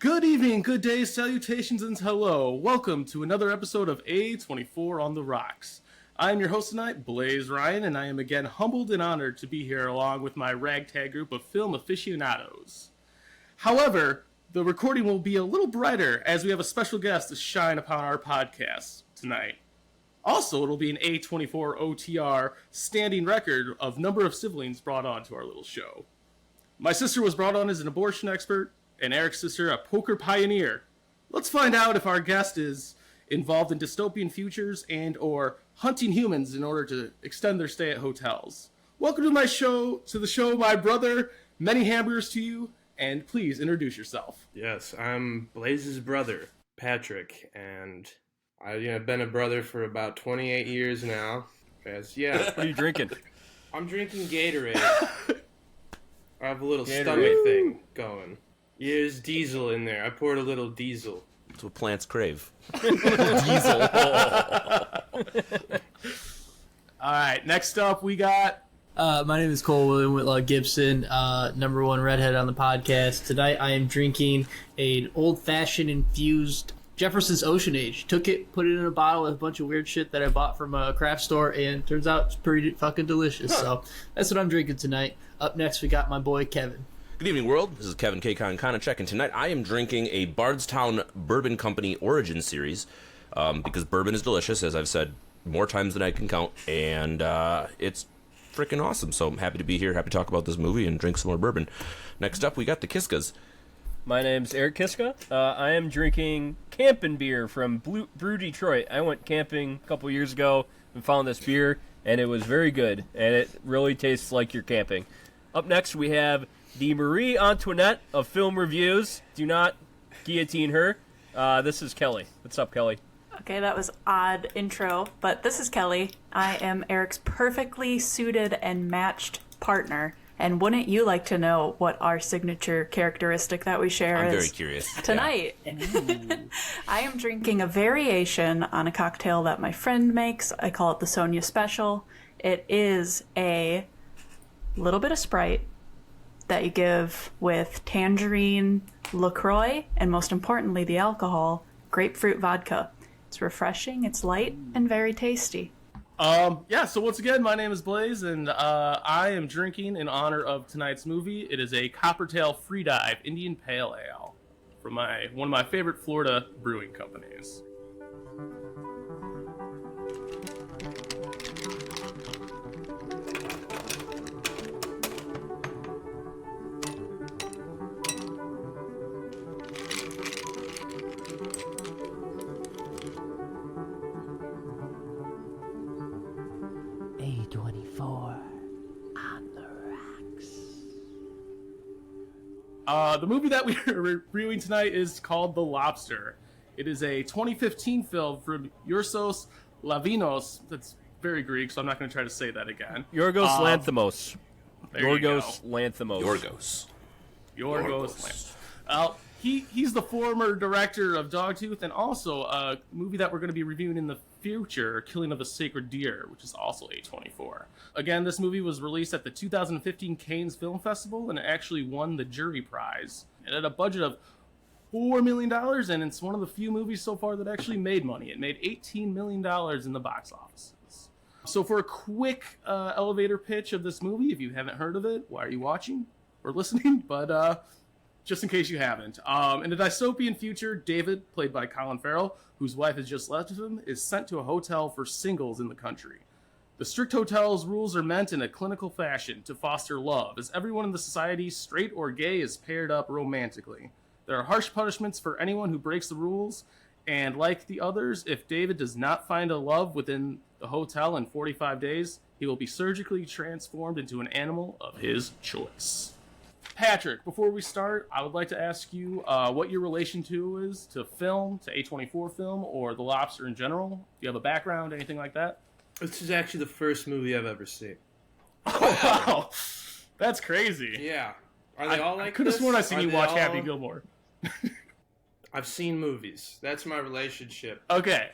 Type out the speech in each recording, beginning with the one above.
Good evening, good day, salutations, and hello. Welcome to another episode of A24 on the Rocks. I am your host tonight, Blaze Ryan, and I am again humbled and honored to be here along with my ragtag group of film aficionados. However, the recording will be a little brighter as we have a special guest to shine upon our podcast tonight. Also, it'll be an A24 OTR standing record of number of siblings brought on to our little show. My sister was brought on as an abortion expert, and Eric's sister a poker pioneer. Let's find out if our guest is involved in dystopian futures and or hunting humans in order to extend their stay at hotels. Welcome to the show, my brother. Many hamburgers to you, and please introduce yourself. Yes, I'm Blaze's brother, Patrick, and I've been a brother for about 28 years now. What are you drinking? I'm drinking Gatorade. I have a little stomach thing going. Yeah, there's diesel in there. I poured a little diesel. That's what plants crave. Diesel. All right, next up we got... My name is Cole William Whitlaw Gibson, number one redhead on the podcast. Tonight I am drinking an old-fashioned infused Jefferson's Ocean Age. Took it, put it in a bottle with a bunch of weird shit that I bought from a craft store, and turns out it's pretty fucking delicious. So that's what I'm drinking tonight. Up next we got my boy Kevin. Good evening, world. This is Kevin K. Konkonachek, and tonight I am drinking a Bardstown Bourbon Company Origin Series, because bourbon is delicious, as I've said more times than I can count, and it's freaking awesome. So I'm happy to be here, happy to talk about this movie and drink some more bourbon. Next up, we got the Kiskas. My name's Eric Kiska. I am drinking camping beer from Brew Detroit. I went camping a couple years ago and found this beer, and it was very good, and it really tastes like you're camping. Up next, we have the Marie Antoinette of film reviews. Do not guillotine her. This is Kelly. What's up, Kelly? Okay, that was odd intro, but this is Kelly. I am Eric's perfectly suited and matched partner. And wouldn't you like to know what our signature characteristic that we share I'm is very curious. tonight? Yeah. I am drinking a variation on a cocktail that my friend makes. I call it the Sonia Special. It is a little bit of Sprite that you give with tangerine, LaCroix, and most importantly, the alcohol, grapefruit vodka. It's refreshing, it's light, and very tasty. So once again, my name is Blaze, and I am drinking in honor of tonight's movie. It is a Coppertail Freedive Indian Pale Ale from one of my favorite Florida brewing companies. A24 on the rocks. The movie that we are reviewing tonight is called The Lobster. It is a 2015 film from Yorgos Lanthimos. That's very Greek, so I'm not going to try to say that again. Yorgos Lanthimos. Yorgos Lanthimos. Yorgos Lanthimos. He's the former director of Dogtooth and also a movie that we're going to be reviewing in the future, Killing of a Sacred Deer, which is also A24. Again, this movie was released at the 2015 Cannes Film Festival and it actually won the jury prize. It had a budget of $4 million, and it's one of the few movies so far that actually made money. It made $18 million in the box offices. So for a quick elevator pitch of this movie, if you haven't heard of it, why are you watching or listening? But just in case you haven't. In a dystopian future, David, played by Colin Farrell, whose wife has just left him, is sent to a hotel for singles in the country. The strict hotel's rules are meant in a clinical fashion to foster love, as everyone in the society, straight or gay, is paired up romantically. There are harsh punishments for anyone who breaks the rules, and like the others, if David does not find a love within the hotel in 45 days, he will be surgically transformed into an animal of his choice. Patrick, before we start, I would like to ask you what your relation is to film, to A24 film, or The Lobster in general. Do you have a background, anything like that? This is actually the first movie I've ever seen. Oh, wow. That's crazy. Yeah. Are they all like this? I could have sworn I seen you watch all... Happy Gilmore. I've seen movies. That's my relationship. Okay.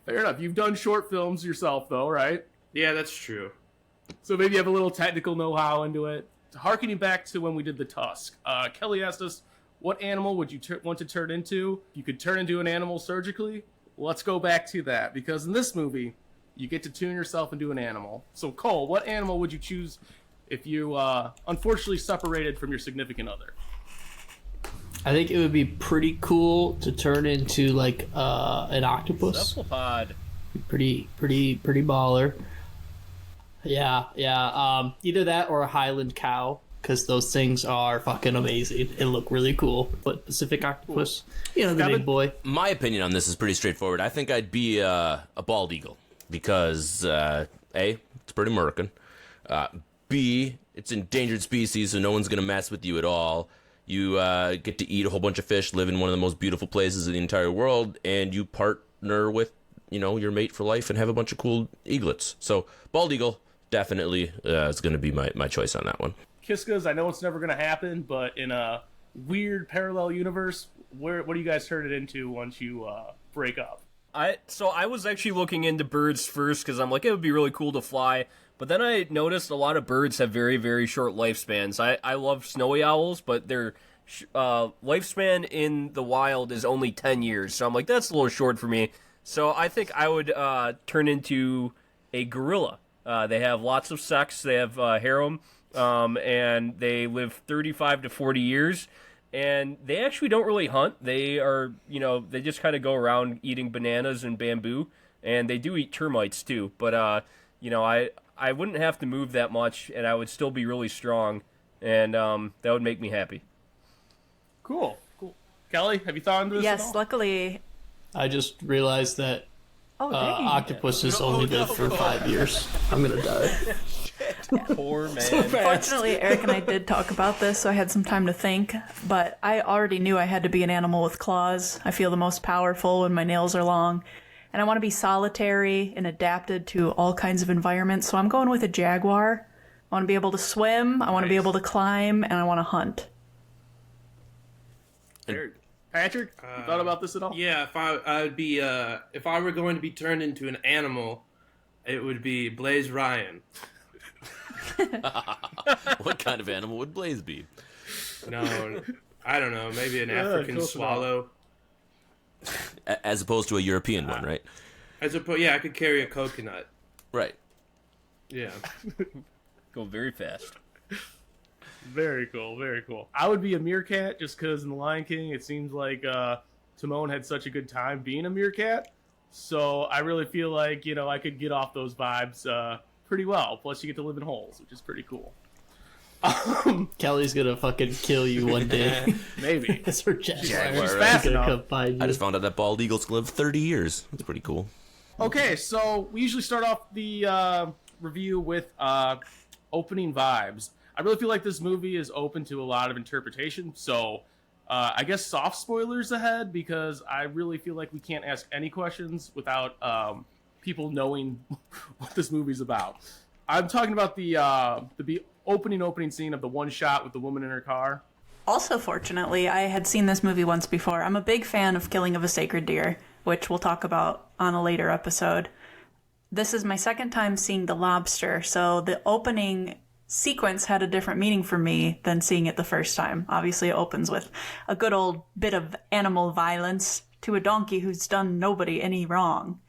Fair enough. You've done short films yourself, though, right? Yeah, that's true. So maybe you have a little technical know-how into it. Harkening back to when we did The Tusk, Kelly asked us, what animal would you want to turn into? You could turn into an animal surgically. Let's go back to that, because in this movie, you get to tune yourself into an animal. So, Cole, what animal would you choose if you unfortunately separated from your significant other? I think it would be pretty cool to turn into like an octopus. Cephalopod. Pretty baller. Yeah. Either that or a Highland cow, because those things are fucking amazing and look really cool. But Pacific octopus, the big boy. My opinion on this is pretty straightforward. I think I'd be a bald eagle because A, it's pretty American. B, it's endangered species, so no one's gonna mess with you at all. You get to eat a whole bunch of fish, live in one of the most beautiful places in the entire world, and you partner with your mate for life and have a bunch of cool eaglets. So bald eagle definitely is going to be my choice on that one. Kiskas, I know it's never going to happen, but in a weird parallel universe, what do you guys turn it into once you break up? So I was actually looking into birds first because I'm like, it would be really cool to fly. But then I noticed a lot of birds have very, very short lifespans. I love snowy owls, but their lifespan in the wild is only 10 years. So I'm like, that's a little short for me. So I think I would turn into a gorilla. They have lots of sex. They have harem, and they live 35 to 40 years. And they actually don't really hunt. They are, they just kind of go around eating bananas and bamboo. And they do eat termites too. But, I wouldn't have to move that much, and I would still be really strong. And that would make me happy. Cool. Kelly, have you thought into this at Yes, all? luckily. I just realized that Oh, dang. octopuses only live for 5 years. I'm gonna die. Poor man. Fortunately, Eric and I did talk about this, so I had some time to think. But I already knew I had to be an animal with claws. I feel the most powerful when my nails are long. And I want to be solitary and adapted to all kinds of environments. So I'm going with a jaguar. I want to be able to swim, I want to be able to climb, and I want to hunt. Patrick, you thought about this at all? Yeah, if I were going to be turned into an animal, it would be Blaze Ryan. What kind of animal would Blaze be? No, I don't know. Maybe an African cool swallow. As opposed to a European one, right? I could carry a coconut. Right. Yeah. Go very fast. Very cool. I would be a meerkat just because in The Lion King it seems like Timon had such a good time being a meerkat. So I really feel like, I could get off those vibes pretty well. Plus you get to live in holes, which is pretty cool. Kelly's gonna fucking kill you one day. Maybe. That's her jaguar. She's She's fast gonna enough. come find you. I just found out that bald eagles can live 30 years. That's pretty cool. Okay, so we usually start off the review with opening vibes. I really feel like this movie is open to a lot of interpretation, so I guess soft spoilers ahead, because I really feel like we can't ask any questions without people knowing what this movie's about. I'm talking about the opening scene of the one shot with the woman in her car. Also, fortunately, I had seen this movie once before. I'm a big fan of Killing of a Sacred Deer, which we'll talk about on a later episode. This is my second time seeing The Lobster, so the opening sequence had a different meaning for me than seeing it the first time. Obviously, it opens with a good old bit of animal violence to a donkey who's done nobody any wrong.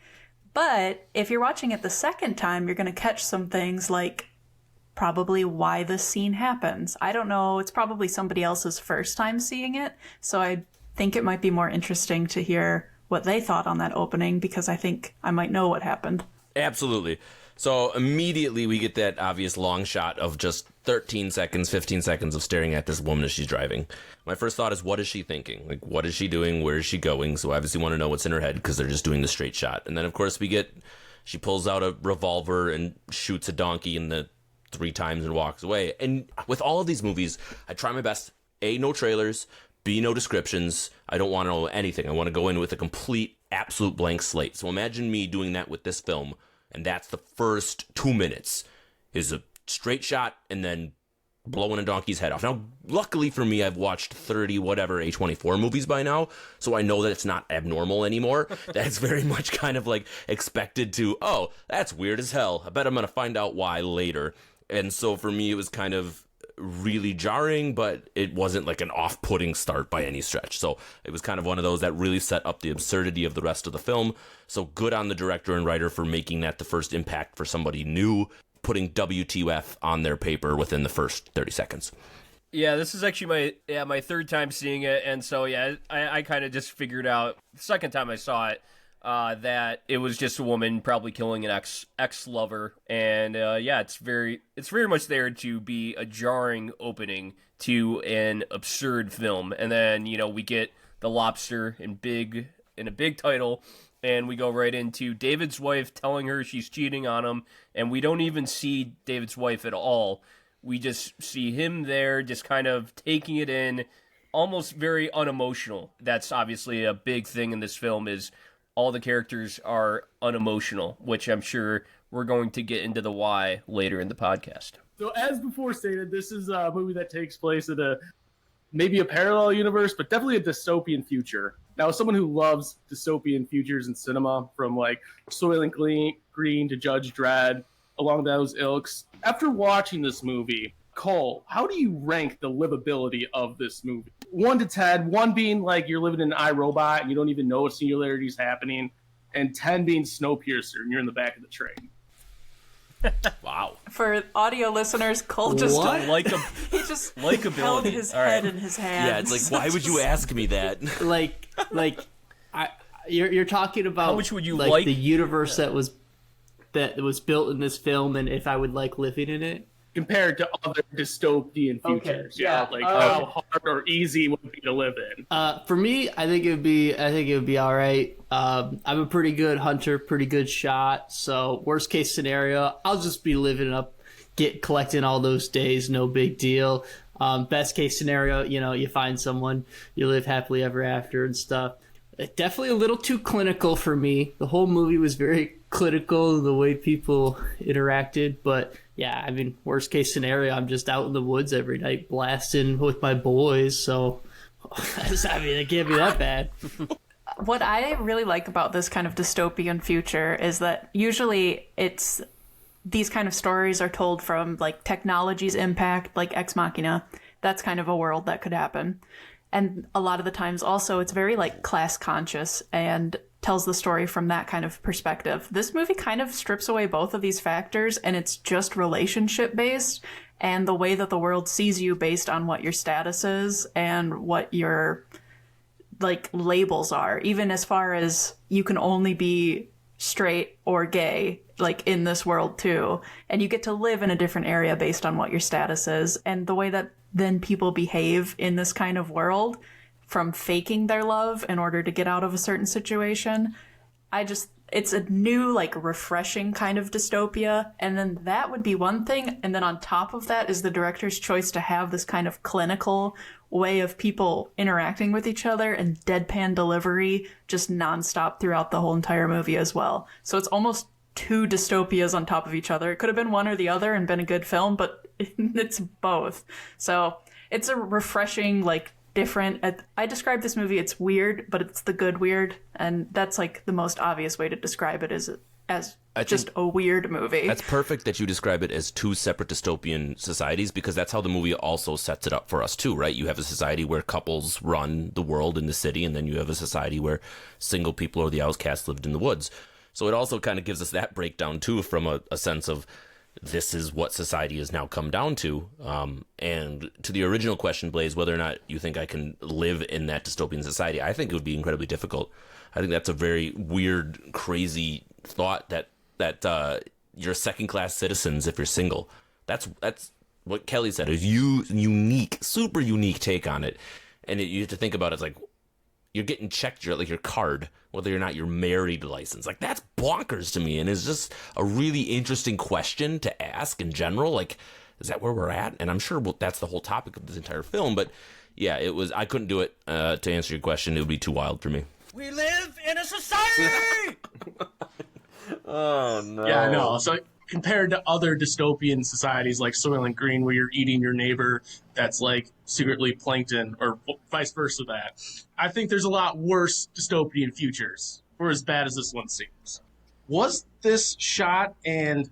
But if you're watching it the second time, you're going to catch some things like probably why this scene happens. I don't know. It's probably somebody else's first time seeing it. So I think it might be more interesting to hear what they thought on that opening, because I think I might know what happened. Absolutely. So immediately we get that obvious long shot of just 13 seconds, 15 seconds of staring at this woman as she's driving. My first thought is, what is she thinking? Like, what is she doing? Where is she going? So I obviously want to know what's in her head, because they're just doing the straight shot. And then, of course, she pulls out a revolver and shoots a donkey in the 3 times and walks away. And with all of these movies, I try my best. A, no trailers. B, no descriptions. I don't want to know anything. I want to go in with a complete, absolute blank slate. So imagine me doing that with this film. And that's the first 2 minutes, is a straight shot and then blowing a donkey's head off. Now, luckily for me, I've watched 30 whatever A24 movies by now, so I know that it's not abnormal anymore. That's very much kind of like expected to, oh, that's weird as hell. I bet I'm going to find out why later. And so for me, it was kind of really jarring, but it wasn't like an off-putting start by any stretch. So it was kind of one of those that really set up the absurdity of the rest of the film. So good on the director and writer for making that the first impact for somebody new, putting WTF on their paper within the first 30 seconds. Yeah, this is actually my third time seeing it, and so I kind of just figured out the second time I saw it that it was just a woman probably killing an ex lover, and it's very much there to be a jarring opening to an absurd film, and then we get the Lobster in a big title. And we go right into David's wife telling her she's cheating on him, and we don't even see David's wife at all. We just see him there, just kind of taking it in, almost very unemotional. That's obviously a big thing in this film, is all the characters are unemotional, which I'm sure we're going to get into the why later in the podcast. So as before stated, this is a movie that takes place in maybe a parallel universe, but definitely a dystopian future. Now, as someone who loves dystopian futures in cinema, from like Soylent Green to Judge Dredd, along those ilks, after watching this movie, Cole, how do you rank the livability of this movie? 1 to 10, 1 being like you're living in an iRobot and you don't even know a singularity is happening, and 10 being Snowpiercer and you're in the back of the train. Wow. For audio listeners, Cole just he just held his head in his hands. Yeah, it's like, why would you ask me that? You're talking about how much would you like the universe that was built in this film, and if I would like living in it compared to other dystopian futures. Okay. Yeah. How hard or easy would it be to live in? For me, I think it would be all right. I'm a pretty good hunter, pretty good shot. So worst case scenario, I'll just be living up, collecting all those days, no big deal. Best case scenario, you find someone, you live happily ever after and stuff. Definitely a little too clinical for me. The whole movie was very clinical, the way people interacted, but yeah, I mean, worst case scenario, I'm just out in the woods every night blasting with my boys, so I mean, it can't be that bad. What I really like about this kind of dystopian future is that usually these kind of stories are told from like technology's impact, like Ex Machina. That's kind of a world that could happen. And a lot of the times also it's very like class conscious and tells the story from that kind of perspective. This movie kind of strips away both of these factors, and it's just relationship based, and the way that the world sees you based on what your status is and what your like labels are, even as far as you can only be straight or gay like in this world too, and you get to live in a different area based on what your status is, and the way that then people behave in this kind of world, from faking their love in order to get out of a certain situation. It's a new, like, refreshing kind of dystopia, and then that would be one thing, and then on top of that is the director's choice to have this kind of clinical way of people interacting with each other and deadpan delivery just nonstop throughout the whole entire movie as well. So it's almost two dystopias on top of each other. It could have been one or the other and been a good film, but it's both. So it's a refreshing, like, different. I describe this movie, it's weird, but it's the good weird, and that's like the most obvious way to describe it as just a weird movie. That's perfect that you describe it as two separate dystopian societies, because that's how the movie also sets it up for us too, right? You have a society where couples run the world in the city, and then you have a society where single people or the outcasts lived in the woods. So it also kind of gives us that breakdown too, from a sense of this is what society has now come down to. And to the original question, Blaze, whether or not you think I can live in that dystopian society, I think it would be incredibly difficult. I think that's a very weird, crazy thought that you're second-class citizens if you're single. That's what Kelly said. Is unique, super unique take on it. And you have to think about it, it's like you're getting checked your card, whether or not you're married license. Like, that's bonkers to me, and it's just a really interesting question to ask in general. Like, is that where we're at? And I'm sure that's the whole topic of this entire film. But yeah, I couldn't do it. To answer your question, it would be too wild for me. We live in a society! Oh, no. Yeah, I know. So compared to other dystopian societies like Soylent Green, where you're eating your neighbor that's like secretly plankton, or vice versa, that I think there's a lot worse dystopian futures for as bad as this one seems. Was this shot and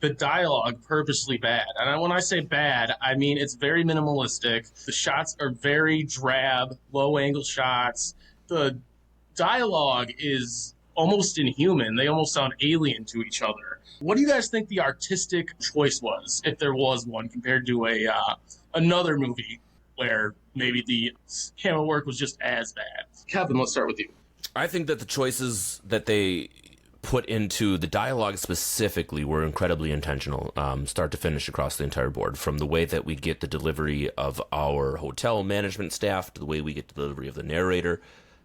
the dialogue purposely bad. And when I say bad, I mean it's very minimalistic. The shots are very drab, low-angle shots. The dialogue is almost inhuman. They almost sound alien to each other. What do you guys think the artistic choice was, if there was one, compared to another movie where maybe the camera work was just as bad? Kevin, let's start with you. I think that the choices that they put into the dialogue specifically were incredibly intentional, start to finish across the entire board, from the way that we get the delivery of our hotel management staff to the way we get the delivery of the narrator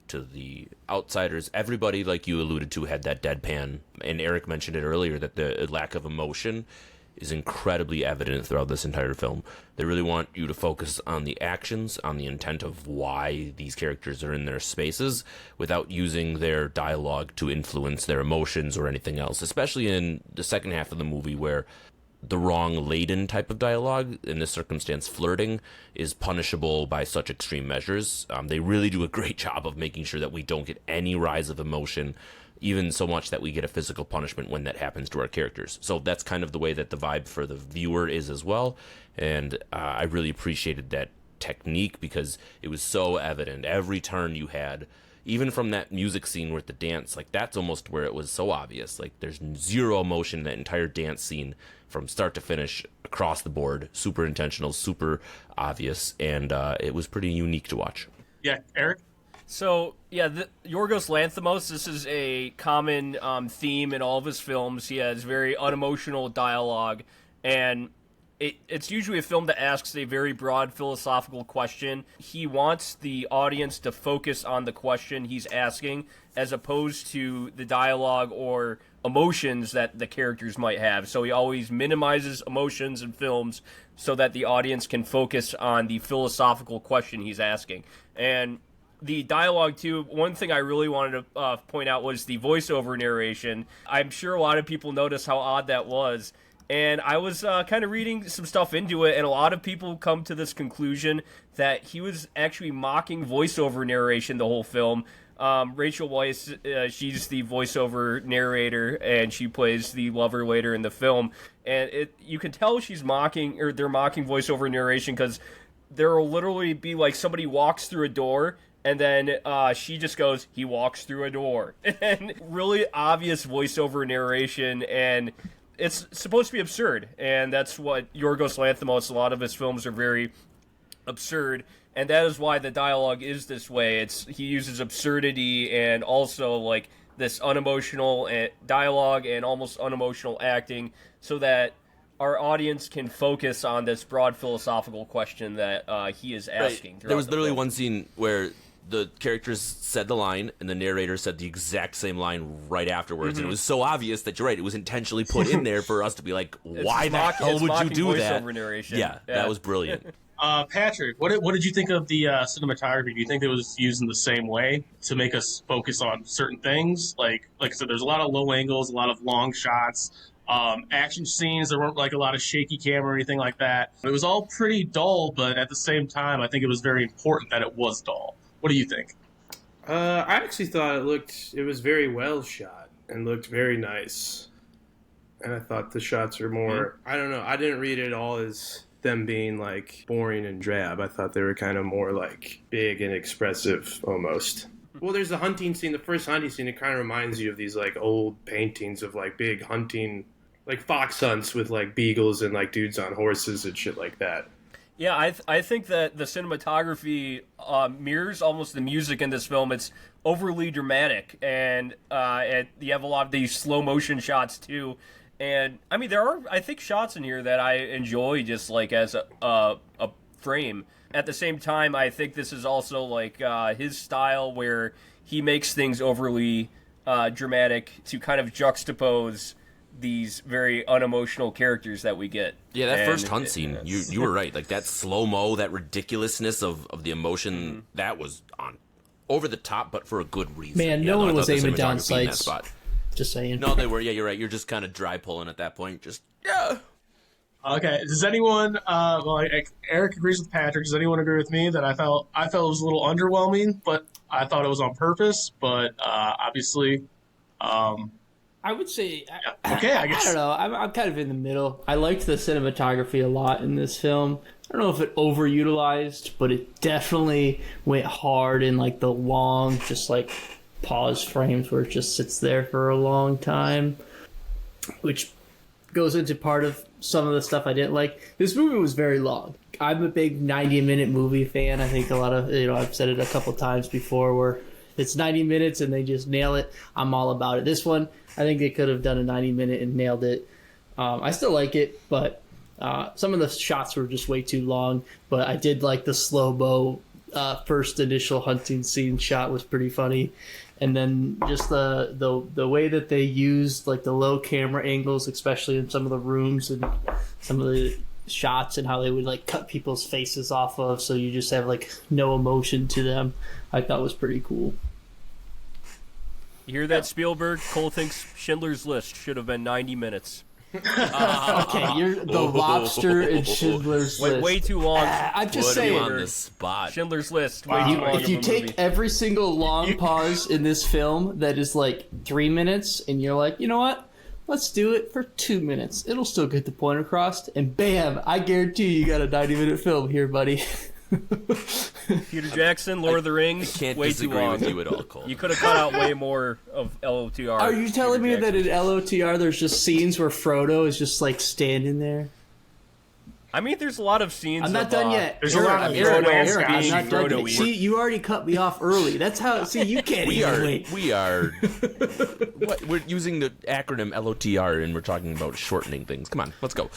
to the outsiders. Everybody, like you alluded to, had that deadpan, and Eric mentioned it earlier, that the lack of emotion is incredibly evident throughout this entire film. They really want you to focus on the actions, on the intent of why these characters are in their spaces, without using their dialogue to influence their emotions or anything else, especially in the second half of the movie, where the wrong laden type of dialogue, in this circumstance flirting, is punishable by such extreme measures. They really do a great job of making sure that we don't get any rise of emotion, even so much that we get a physical punishment when that happens to our characters. So that's kind of the way that the vibe for the viewer is as well. And I really appreciated that technique because it was so evident. Every turn you had, even from that music scene with the dance, like that's almost where it was so obvious. Like there's zero emotion in that entire dance scene from start to finish across the board. Super intentional, super obvious, and it was pretty unique to watch. Yeah, Eric? So, yeah, Yorgos Lanthimos, this is a common theme in all of his films. He has very unemotional dialogue, and it's usually a film that asks a very broad philosophical question. He wants the audience to focus on the question he's asking, as opposed to the dialogue or emotions that the characters might have. So he always minimizes emotions in films so that the audience can focus on the philosophical question he's asking. And the dialogue, too, one thing I really wanted to point out was the voiceover narration. I'm sure a lot of people noticed how odd that was. And I was kind of reading some stuff into it, and a lot of people come to this conclusion that he was actually mocking voiceover narration the whole film. Rachel Weisz, she's the voiceover narrator, and she plays the lover later in the film. And you can tell she's mocking, or they're mocking voiceover narration, because there will literally be like somebody walks through a door, and then she just goes, "He walks through a door." And really obvious voiceover narration, and it's supposed to be absurd. And that's what Yorgos Lanthimos, a lot of his films are very absurd, and that is why the dialogue is this way. He uses absurdity and also like this unemotional dialogue and almost unemotional acting so that our audience can focus on this broad philosophical question that he is asking. Right. There was literally one scene where the characters said the line, and the narrator said the exact same line right afterwards, and it was so obvious that you're right. It was intentionally put in there for us to be like, "Why the hell would you do that?" Narration. Yeah, that was brilliant. Patrick, what did you think of the cinematography? Do you think it was used in the same way to make us focus on certain things? Like I said, there's a lot of low angles, a lot of long shots, action scenes. There weren't like a lot of shaky camera or anything like that. It was all pretty dull, but at the same time, I think it was very important that it was dull. What do you think? I actually thought it was very well shot and looked very nice. And I thought the shots were more, I don't know, I didn't read it all as them being like boring and drab. I thought they were kind of more like big and expressive almost. Well, there's the hunting scene, the first hunting scene, it kind of reminds you of these like old paintings of like big hunting, like fox hunts with like beagles and like dudes on horses and shit like that. Yeah, I think that the cinematography mirrors almost the music in this film. It's overly dramatic, and you have a lot of these slow motion shots too. And I mean, there are, I think, shots in here that I enjoy just like as a frame. At the same time, I think this is also like his style, where he makes things overly dramatic to kind of juxtapose these very unemotional characters that we get. Yeah, that first hunt scene, you were right. Like that slow-mo, that ridiculousness of the emotion, that was on over the top, but for a good reason. Man, no one was aiming down sights. Just saying. No, they were. Yeah, you're right. You're just kind of dry pulling at that point. Just, yeah. Okay, does anyone, Eric agrees with Patrick. Does anyone agree with me that I felt it was a little underwhelming, but I thought it was on purpose, but obviously, I would say, Okay, I guess. I don't know. I'm kind of in the middle. I liked the cinematography a lot in this film. I don't know if it overutilized, but it definitely went hard in like the long, just like pause frames where it just sits there for a long time, which goes into part of some of the stuff I didn't like. This movie was very long. I'm a big 90-minute movie fan. I think a lot of, I've said it a couple times before where it's 90 minutes and they just nail it. I'm all about it. This one, I think they could have done a 90-minute and nailed it. I still like it, but some of the shots were just way too long. But I did like the slow-mo first initial hunting scene shot was pretty funny. And then just the way that they used like the low camera angles, especially in some of the rooms and some of the shots, and how they would like cut people's faces off of, so you just have like no emotion to them, I thought was pretty cool. You hear that, Spielberg? Cole thinks Schindler's List should have been 90 minutes. Okay, you're the Lobster and Schindler's List. Way too long. I'm just Put him saying. on the spot. Schindler's List. Way too long. If you of a take movie. every single long pause in this film that is like 3 minutes, and you're like, you know what? Let's do it for 2 minutes. It'll still get the point across, and bam! I guarantee you got a 90-minute film here, buddy. Peter Jackson, Lord of the Rings. Can't way too disagree long. with you at all, Cole. You could have cut out way more of LOTR. Are you telling me that in LOTR there's just scenes where Frodo is just like standing there? I mean, there's a lot of scenes. I'm not of, done yet. There's a lot of Eric, Frodo I'm being not done yet. Frodo-y. See, you already cut me off early. That's how. See, you can't even wait. We are. What, we're using the acronym LOTR, and we're talking about shortening things. Come on, let's go.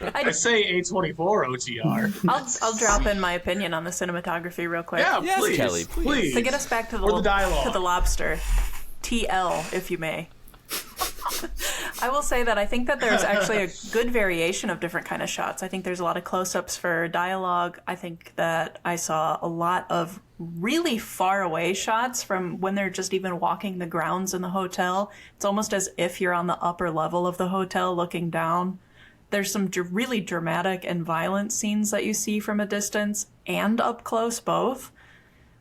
I say A24 OTR. I'll drop in my opinion on the cinematography real quick. Yeah, Yes, please, Kelly, please. To get us back to Or the dialogue. to the lobster, TL, if you may. I will say that I think that there's actually a good variation of different kind of shots. I think there's a lot of close-ups for dialogue. I think that I saw a lot of really far away shots from when they're just even walking the grounds in the hotel. It's almost as if you're on the upper level of the hotel looking down. There's some really dramatic and violent scenes that you see from a distance and up close both.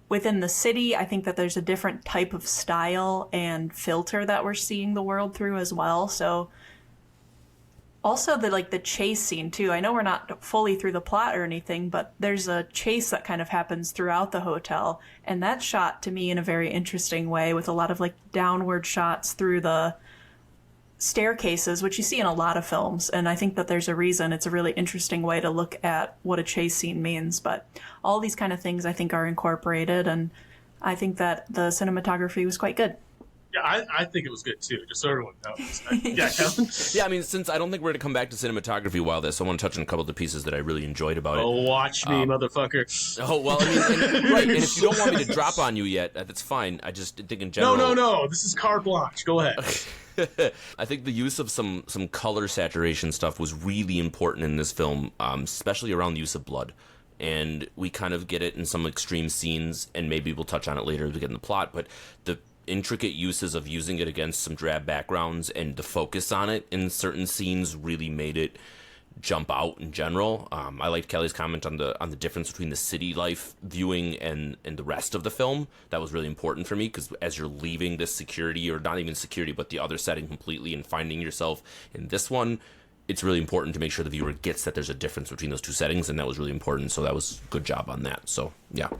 Within the city, I think that there's a different type of style and filter that we're seeing the world through as well. So also the chase scene too. I know we're not fully through the plot or anything, but there's a chase that kind of happens throughout the hotel. And that's shot to me in a very interesting way with a lot of like downward shots through the staircases, which you see in a lot of films, and I think that there's a reason. It's a really interesting way to look at what a chase scene means, but all these kind of things I think are incorporated, and I think that the cinematography was quite good. Yeah, I think it was good too, just so everyone knows. Yeah, Kevin? Yeah, I mean, since I don't think we're going to come back to cinematography while this, I want to touch on a couple of the pieces that I really enjoyed about it. Oh, watch me, motherfucker. Oh, well, I mean, right, and if you don't want me to drop on you yet, that's fine. I just think in general... No, this is carte blanche. Go ahead. I think the use of some color saturation stuff was really important in this film, especially around the use of blood. And we kind of get it in some extreme scenes, and maybe we'll touch on it later as we get in the plot, but the intricate uses of using it against some drab backgrounds and the focus on it in certain scenes really made it jump out in general. I liked Kelly's comment on the difference between the city life viewing and the rest of the film. That was really important for me, because as you're leaving this security, or not even security, but the other setting completely, and finding yourself in this one, it's really important to make sure the viewer gets that there's a difference between those two settings, and that was really important. So that was a good job on that. So yeah.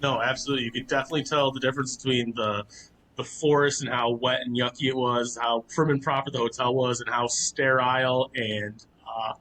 No, absolutely. You could definitely tell the difference between the forest and how wet and yucky it was, how prim and proper the hotel was, and how sterile and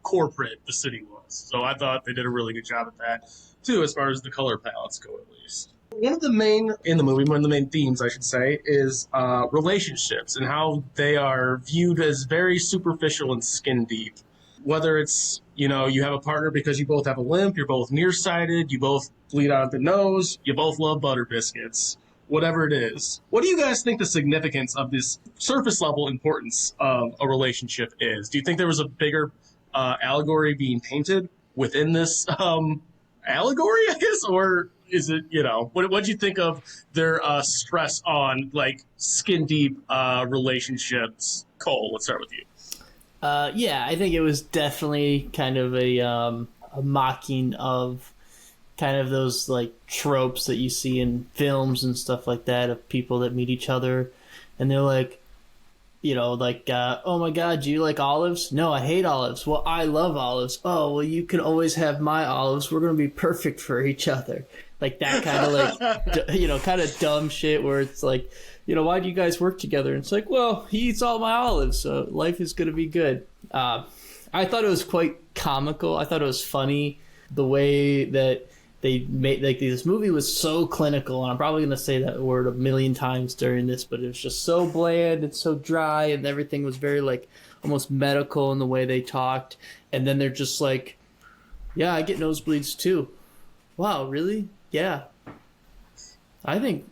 corporate the city was. So I thought they did a really good job at that, too, as far as the color palettes go, at least. One of the main themes, I should say, is relationships and how they are viewed as very superficial and skin deep. Whether it's, you have a partner because you both have a limp, you're both nearsighted, you both bleed out the nose, you both love butter biscuits, whatever it is. What do you guys think the significance of this surface level importance of a relationship is? Do you think there was a bigger allegory being painted within this allegory, I guess? Or is it, what do you think of their stress on, like, skin deep relationships? Cole, let's start with you. Yeah, I think it was definitely kind of a mocking of kind of those like tropes that you see in films and stuff like that, of people that meet each other and they're like, oh my God, do you like olives? No, I hate olives. Well, I love olives. Oh, well, you can always have my olives. We're going to be perfect for each other. Like that kind of like, kind of dumb shit where it's like, why do you guys work together? And it's like, well, he eats all my olives, so life is going to be good. I thought it was quite comical. I thought it was funny the way that they made, like, this movie was so clinical, and I'm probably going to say that word a million times during this, but it was just so bland and so dry, and everything was very, like, almost medical in the way they talked. And then they're just like, yeah, I get nosebleeds too. Wow, really? Yeah. I think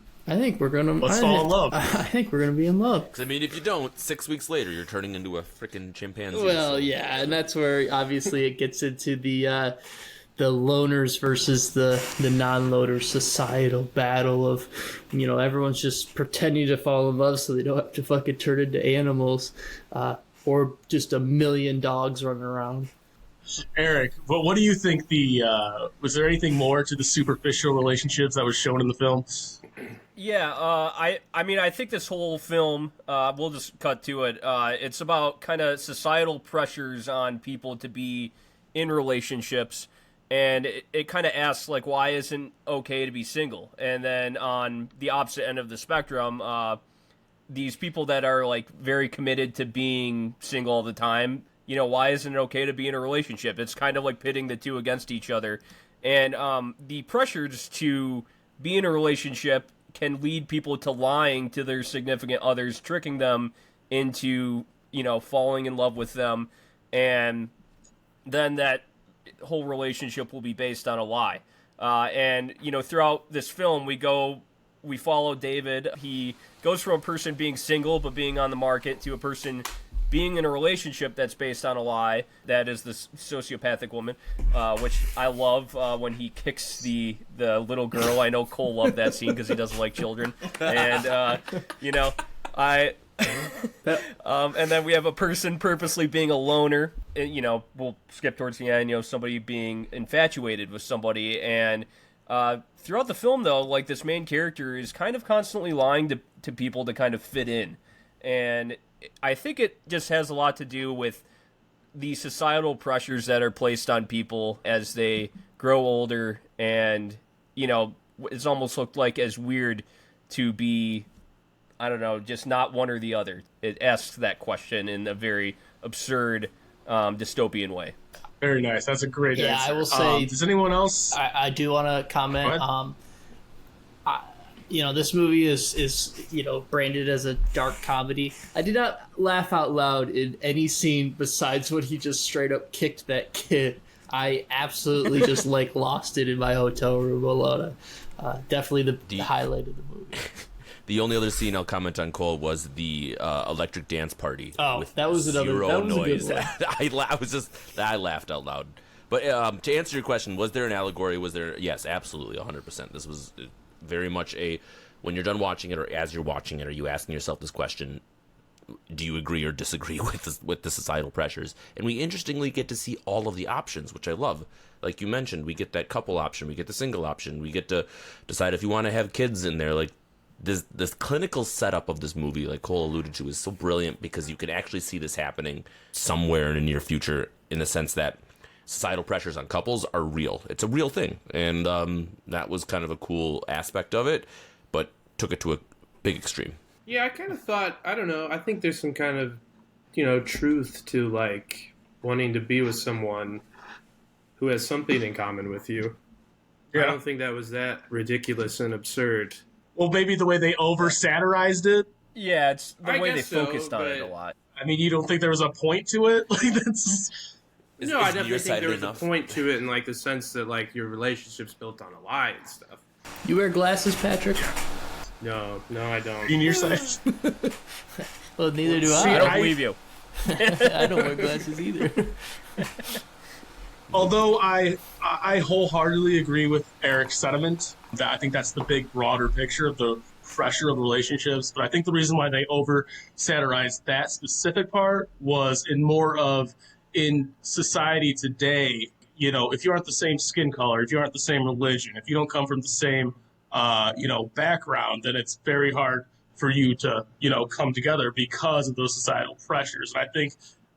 we're gonna. Let's fall in love. I think we're gonna be in love. 'Cause, I mean, if you don't, 6 weeks later, you're turning into a freaking chimpanzee. Well, yeah, and that's where obviously it gets into the loners versus the non-loners societal battle of, everyone's just pretending to fall in love so they don't have to fucking turn into animals, or just a million dogs running around. Eric, but what do you think was there anything more to the superficial relationships that was shown in the film? Yeah, I mean, I think this whole film, we'll just cut to it. It's about kind of societal pressures on people to be in relationships, and it kind of asks, like, why isn't okay to be single? And then on the opposite end of the spectrum, these people that are, like, very committed to being single all the time, why isn't it okay to be in a relationship? It's kind of like pitting the two against each other. And the pressures to be in a relationship can lead people to lying to their significant others, tricking them into, falling in love with them. And then that whole relationship will be based on a lie. And throughout this film, we follow David. He goes from a person being single but being on the market to a person being in a relationship that's based on a lie. That is the sociopathic woman, which I love when he kicks the little girl. I know Cole loved that scene because he doesn't like children. And, and then we have a person purposely being a loner. We'll skip towards the end, somebody being infatuated with somebody. And throughout the film, though, like, this main character is kind of constantly lying to people to kind of fit in. And I think it just has a lot to do with the societal pressures that are placed on people as they grow older. And, it's almost looked like as weird to be, I don't know, just not one or the other. It asks that question in a very absurd, dystopian way. Very nice. That's a great answer. Yeah, I will say. Does anyone else? I do want to comment. This movie is branded as a dark comedy. I did not laugh out loud in any scene besides when he just straight up kicked that kid. I absolutely just lost it in my hotel room alone. Definitely the highlight of the movie. The only other scene I'll comment on, Cole, was the electric dance party. Oh, with that was another. zero That was noise. a good one. I laughed out loud. But to answer your question, was there an allegory? Yes, absolutely, 100%. This was very much when you're done watching it, or as you're watching it, are you asking yourself this question? Do you agree or disagree with the societal pressures? And we interestingly get to see all of the options, which I love. Like you mentioned, we get that couple option, we get the single option, we get to decide if you want to have kids in there. Like, this clinical setup of this movie, like Cole alluded to, is so brilliant because you can actually see this happening somewhere in the near future, in the sense that societal pressures on couples are real. It's a real thing. And that was kind of a cool aspect of it, but took it to a big extreme. Yeah, I kind of thought, I don't know, I think there's some kind of, truth to, like, wanting to be with someone who has something in common with you. Yeah. I don't think that was that ridiculous and absurd. Well, maybe the way they over-satirized it? Yeah, it's the way they focused on it a lot. I mean, you don't think there was a point to it? Like, that's... No, I definitely think there was a point to it in, like, the sense that, like, your relationship's built on a lie and stuff. You wear glasses, Patrick? No, I don't. In your side? Well, neither do I. I don't believe you. I don't wear glasses either. Although I wholeheartedly agree with Eric's sentiment that I think that's the big broader picture of the pressure of relationships. But I think the reason why they over-satirized that specific part was in society today, if you aren't the same skin color, if you aren't the same religion, if you don't come from the same, background, then it's very hard for you to, come together because of those societal pressures. And I think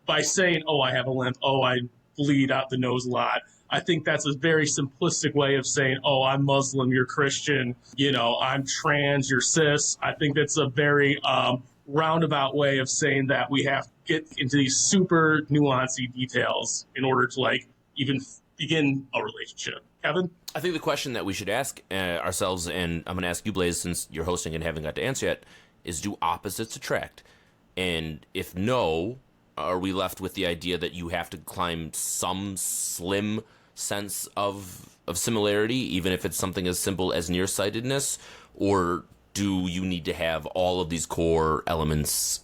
by saying, oh, I have a limp, oh, I bleed out the nose a lot, I think that's a very simplistic way of saying, oh, I'm Muslim, you're Christian, I'm trans, you're cis. I think that's a very roundabout way of saying that we have to get into these super nuanced details in order to even begin a relationship. Kevin? I think the question that we should ask ourselves, and I'm going to ask you, Blaze, since you're hosting and haven't got to answer yet, is do opposites attract? And if no, are we left with the idea that you have to climb some slim sense of similarity, even if it's something as simple as nearsightedness? Or do you need to have all of these core elements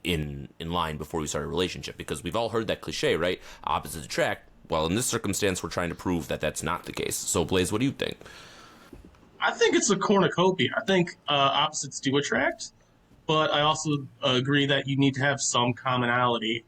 in line before we start a relationship? Because we've all heard that cliche, right? Opposites attract. Well, in this circumstance, we're trying to prove that that's not the case. So, Blaze, what do you think? I think it's a cornucopia. I think opposites do attract, but I also agree that you need to have some commonality.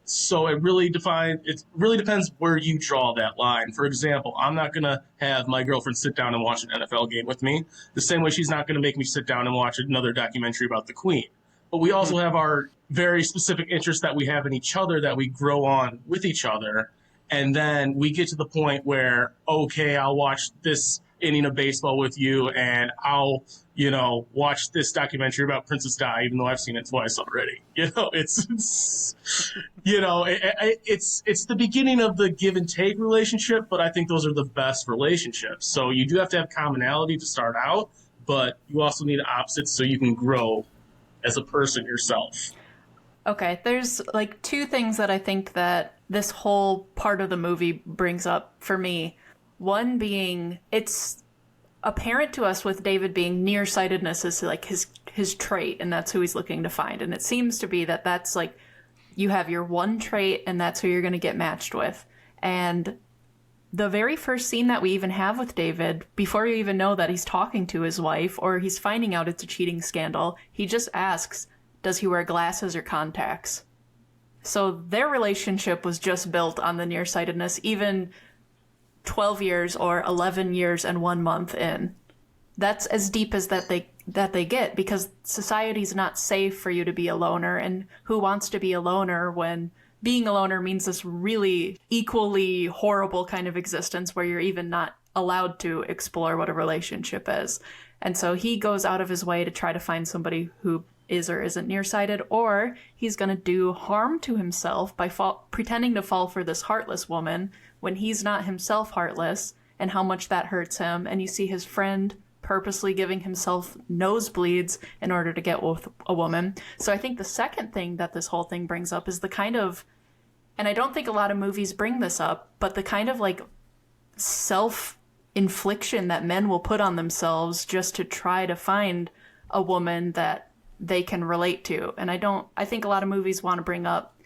So it really depends where you draw that line. For example, I'm not going to have my girlfriend sit down and watch an NFL game with me, the same way she's not going to make me sit down and watch another documentary about the Queen. But we also have our very specific interests that we have in each other that we grow on with each other. And then we get to the point where, okay, I'll watch this inning of baseball with you, and I'll, watch this documentary about Princess Di, even though I've seen it twice already. It's the beginning of the give and take relationship, but I think those are the best relationships. So you do have to have commonality to start out, but you also need opposites so you can grow as a person yourself. Okay, there's two things that I think that this whole part of the movie brings up for me. One being, it's apparent to us with David being nearsightedness is his trait, and that's who he's looking to find. And it seems to be that that's you have your one trait, and that's who you're going to get matched with. And the very first scene that we even have with David, before you even know that he's talking to his wife or he's finding out it's a cheating scandal, he just asks, does he wear glasses or contacts? So their relationship was just built on the nearsightedness, even 12 years or 11 years and 1 month in. That's as deep as that they get, because society's not safe for you to be a loner, and who wants to be a loner when being a loner means this really equally horrible kind of existence where you're even not allowed to explore what a relationship is. And so he goes out of his way to try to find somebody who is or isn't nearsighted, or he's going to do harm to himself by pretending to fall for this heartless woman when he's not himself heartless, and how much that hurts him. And you see his friend purposely giving himself nosebleeds in order to get with a woman. So I think the second thing that this whole thing brings up is the kind of, and I don't think a lot of movies bring this up, but the kind of self-infliction that men will put on themselves just to try to find a woman that they can relate to. And I think a lot of movies want to bring up,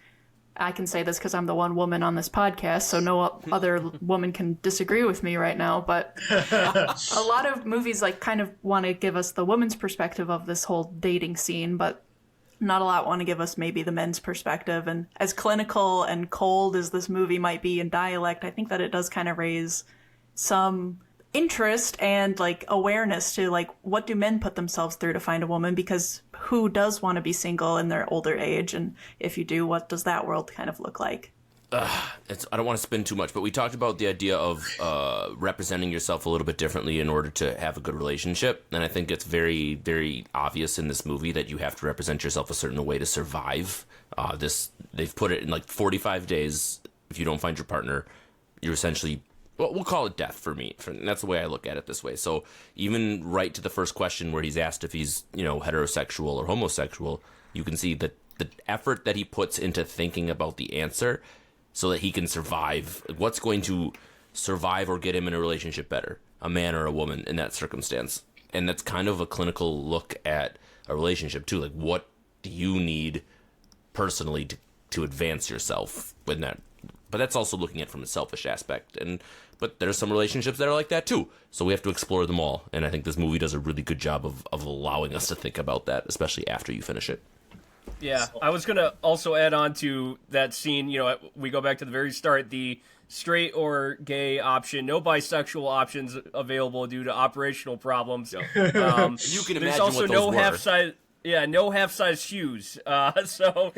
I can say this because I'm the one woman on this podcast, so no other woman can disagree with me right now, but a lot of movies kind of want to give us the woman's perspective of this whole dating scene, but not a lot want to give us maybe the men's perspective. And as clinical and cold as this movie might be in dialect, I think that it does kind of raise some interest and awareness to what do men put themselves through to find a woman, because who does want to be single in their older age, and if you do, what does that world kind of look like? I don't want to spin too much, but we talked about the idea of representing yourself a little bit differently in order to have a good relationship, and I think it's very, very obvious in this movie that you have to represent yourself a certain way to survive. They've put it in 45 days. If you don't find your partner, you're essentially, well, we'll call it death for me. And that's the way I look at it this way. So even right to the first question where he's asked if he's, heterosexual or homosexual, you can see that the effort that he puts into thinking about the answer so that he can survive. What's going to survive or get him in a relationship better? A man or a woman in that circumstance. And that's kind of a clinical look at a relationship too. What do you need personally to advance yourself with that? But that's also looking at it from a selfish aspect. But there's some relationships that are like that too. So we have to explore them all. And I think this movie does a really good job of allowing us to think about that, especially after you finish it. Yeah, I was going to also add on to that scene. We go back to the very start, the straight or gay option, no bisexual options available due to operational problems. You can There's imagine also what those no were. half-size. Yeah, no half-size shoes. So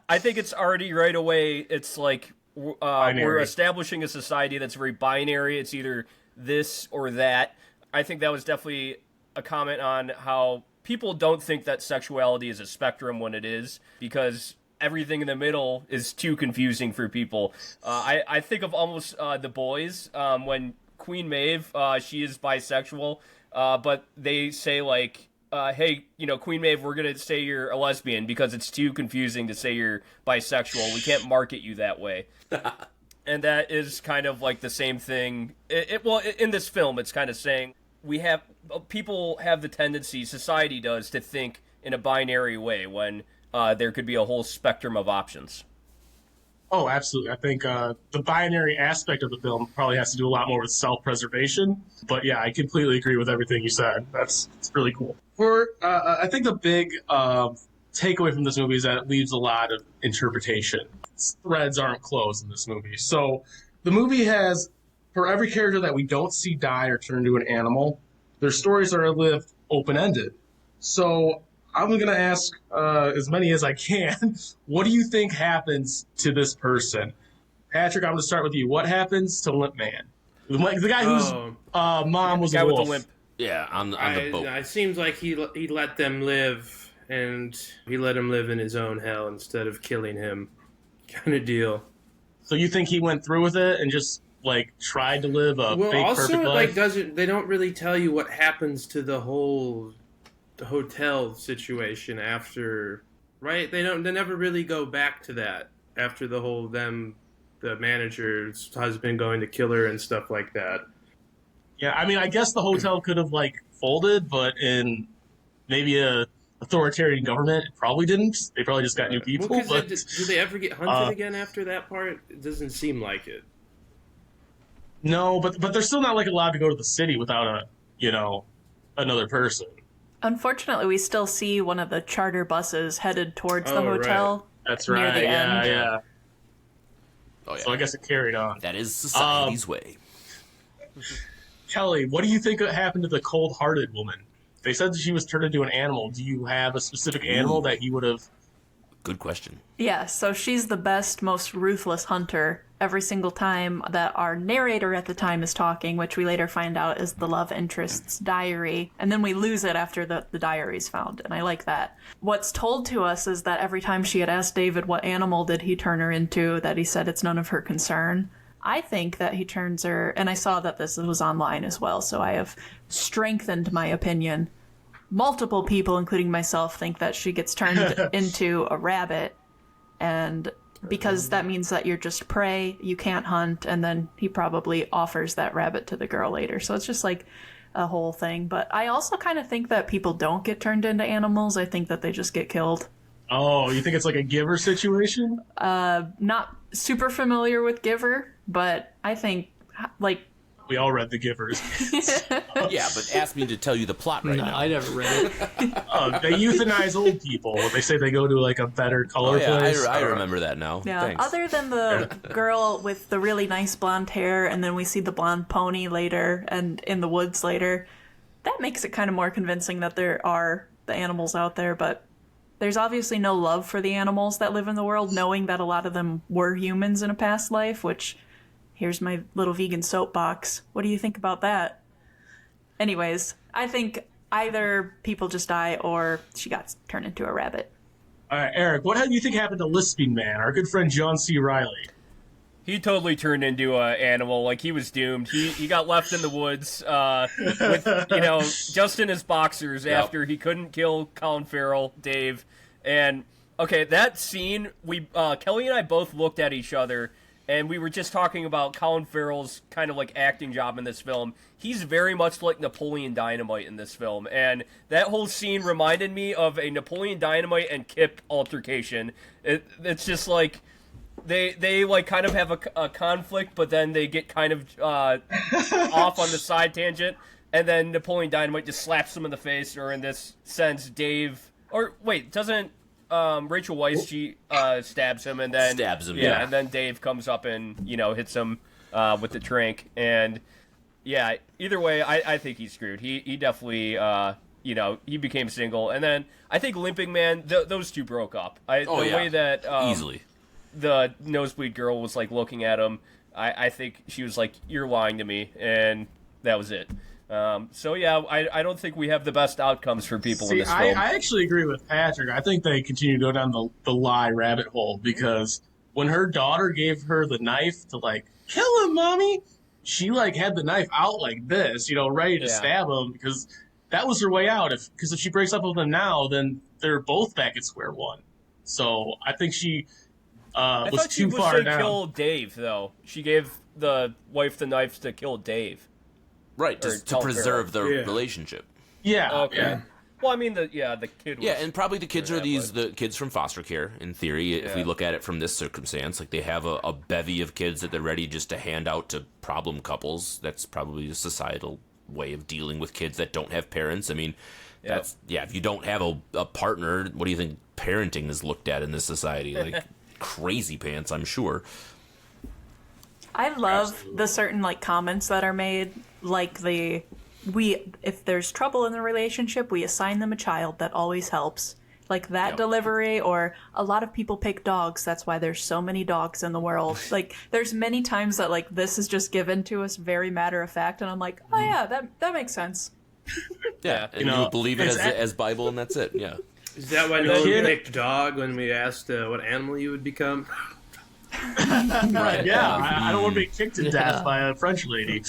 I think it's already right away. It's like we're establishing a society that's very binary. It's either this or that. I think that was definitely a comment on how people don't think that sexuality is a spectrum when it is, because everything in the middle is too confusing for people. I think of almost The Boys when Queen Maeve, she is bisexual, but they say like, hey, Queen Maeve, we're going to say you're a lesbian because it's too confusing to say you're bisexual. We can't market you that way. And that is kind of like the same thing. Well, in this film, it's kind of saying people have the tendency, society does, to think in a binary way when there could be a whole spectrum of options. Oh, absolutely. I think the binary aspect of the film probably has to do a lot more with self-preservation. But yeah, I completely agree with everything you said. It's really cool. I think the big takeaway from this movie is that it leaves a lot of interpretation. Threads aren't closed in this movie. So the movie has, for every character that we don't see die or turn into an animal, their stories are lived open-ended. So I'm going to ask as many as I can. What do you think happens to this person? Patrick, I'm going to start with you. What happens to Limp Man? The guy whose mom was the guy a wolf. with the limp. Yeah, on the boat. It seems like he let them live, and he let him live in his own hell instead of killing him, kind of deal. So you think he went through with it and just tried to live a fake perfect life? They don't really tell you what happens to the whole hotel situation after, right? They never really go back to that after the whole the manager's husband going to kill her and stuff like that. Yeah, I mean, I guess the hotel could have folded, but in maybe a authoritarian government, it probably didn't. They probably just got new people. Well, do they ever get hunted again after that part? It doesn't seem like it. No, but they're still not allowed to go to the city without another person. Unfortunately, we still see one of the charter buses headed towards the hotel. Right. That's near right. the end. Yeah. Oh, yeah. So I guess it carried on. That is society's way. Kelly, what do you think happened to the cold-hearted woman? They said that she was turned into an animal. Do you have a specific animal that you would have... Good question. Yeah, so she's the best, most ruthless hunter every single time that our narrator at the time is talking, which we later find out is the love interest's diary, and then we lose it after the diary's found, and I like that. What's told to us is that every time she had asked David what animal did he turn her into, that he said it's none of her concern. I think that he turns her, and I saw that this was online as well, so I have strengthened my opinion. Multiple people, including myself, think that she gets turned into a rabbit, and because that means that you're just prey, you can't hunt, and then he probably offers that rabbit to the girl later. So it's just a whole thing. But I also kind of think that people don't get turned into animals. I think that they just get killed. Oh, you think it's like a Giver situation? Not super familiar with Giver, but I think We all read The Givers. Yeah, but ask me to tell you the plot right now. I never read it. They euthanize old people. They say they go to a better color place. I remember that now. Yeah, Thanks. other than the girl with the really nice blonde hair, and then we see the blonde pony later and in the woods later, that makes it kind of more convincing that there are the animals out there, but there's obviously no love for the animals that live in the world, knowing that a lot of them were humans in a past life, which, here's my little vegan soapbox. What do you think about that? Anyways, I think either people just die or she got turned into a rabbit. All right, Eric, what do you think happened to Lisping Man, our good friend John C. Reilly? He totally turned into an animal. He was doomed. He got left in the woods with, just in his boxers after he couldn't kill Colin Farrell, Dave. And, okay, that scene, Kelly and I both looked at each other, and we were just talking about Colin Farrell's kind of acting job in this film. He's very much like Napoleon Dynamite in this film. And that whole scene reminded me of a Napoleon Dynamite and Kip altercation. It's just they kind of have a conflict, but then they get kind of off on the side tangent, and then Napoleon Dynamite just slaps him in the face, or in this sense, Dave. Or wait, doesn't Rachel Weisz, she stabs him, and then yeah. and then Dave comes up and hits him with the drink, and either way, I think he's screwed. He definitely he became single, and then I think Limping Man, those two broke up. Way that easily the nosebleed girl was like looking at him, I think she was like, "You're lying to me," and that was it. I don't think we have the best outcomes for people in this film. I actually agree with Patrick. I think they continue to go down the lie rabbit hole, because when her daughter gave her the knife to like kill him, mommy, she like had the knife out like this, ready to stab him, because that was her way out. Because if she breaks up with him now, then they're both back at square one. So I think she was too far down. Kill Dave, though. She gave the wife the knife to kill Dave. Right, to preserve the relationship. Yeah. Okay. Yeah. Well, I mean, the kid was... Yeah, and probably the kids are the kids from foster care, in theory, if we look at it from this circumstance. Like, they have a bevy of kids that they're ready just to hand out to problem couples. That's probably a societal way of dealing with kids that don't have parents. I mean, if you don't have a partner, what do you think parenting is looked at in this society? Like, crazy pants, I'm sure. I love the certain like comments that are made, like if there's trouble in the relationship, we assign them a child. That always helps. Like that delivery, or a lot of people pick dogs. That's why there's so many dogs in the world. Like there's many times that like this is just given to us very matter of fact, and I'm like, oh yeah, that makes sense. Yeah, and you believe it as Bible, and that's it. Yeah. Is that why no one picked dog when we asked what animal you would become? Right. Yeah, I don't want to be kicked to death by a French lady.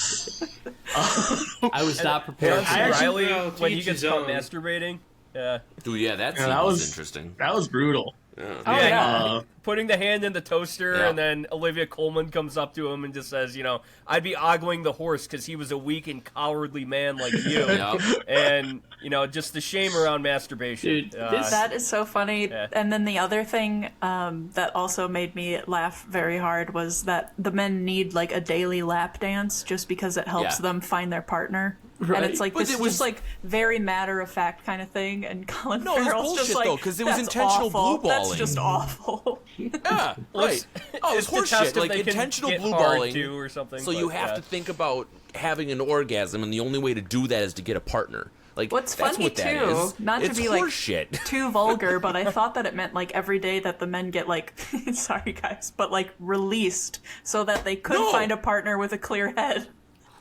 I was not prepared. Reilly, when he gets caught masturbating. Yeah. Dude, that scene was interesting. That was brutal. Putting the hand in the toaster, and then Olivia Colman comes up to him and just says, I'd be ogling the horse because he was a weak and cowardly man like you. And, just the shame around masturbation. Dude, that is so funny. Yeah. And then the other thing that also made me laugh very hard was that the men need like a daily lap dance just because it helps them find their partner. Right. And it's like, this is just like very matter of fact kind of thing. And Colin Farrell's just like, because it was intentional blue balling. That's just awful. Yeah, right. Oh, it's horseshit. Like intentional blue balling. Or something, so you have to think about having an orgasm, and the only way to do that is to get a partner. Like, what's funny too, not to be like too vulgar, but I thought that it meant like every day that the men get like, sorry guys, but like released so that they could find a partner with a clear head.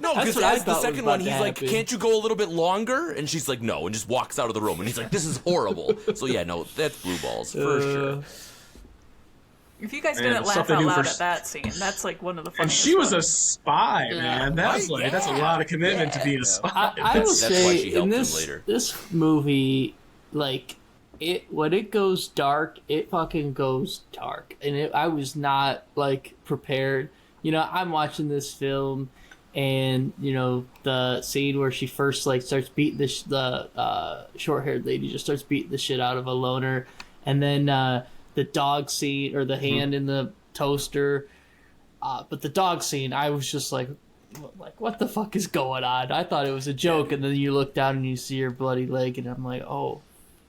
No, because the second one, he's like, can't you go a little bit longer? And she's like, no, and just walks out of the room. And he's like, this is horrible. So yeah, no, that's blue balls, for sure. If you guys didn't laugh out loud at that scene, that's like one of the funniest. And she was a spy, man. That's that's a lot of commitment to being a spy. I will say, in this movie, like, when it goes dark, it fucking goes dark. And I was not, like, prepared. I'm watching this film, and the scene where she first like starts beating the short-haired lady just starts beating the shit out of a loner, and then the dog scene, or the hand in the toaster, but the dog scene, I was just like what the fuck is going on? I thought it was a joke, and then you look down and you see her bloody leg, and I'm like, oh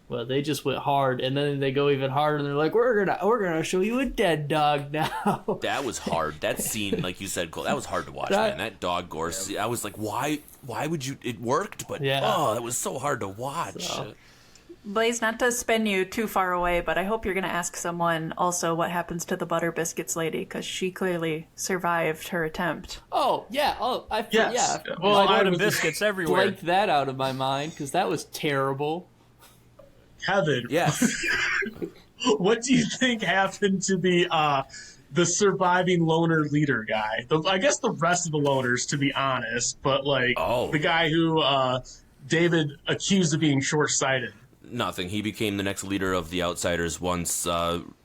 well, they just went hard, and then they go even harder, and they're like, we're gonna show you a dead dog now. That was hard. That scene, like you said, Cole, that was hard to watch, man. That dog gore scene, I was like, why would you? It worked, but that was so hard to watch. So. Blaze, not to spin you too far away, but I hope you're gonna ask someone also what happens to the Butter Biscuits lady, because she clearly survived her attempt. Oh yeah. Oh, yes. Yeah. Well, Butter Biscuits everywhere. Blanked that out of my mind because that was terrible. Kevin, yes. What do you think happened to the surviving loner leader guy? I guess the rest of the loners, to be honest, but like the guy who David accused of being short-sighted. Nothing. He became the next leader of the Outsiders once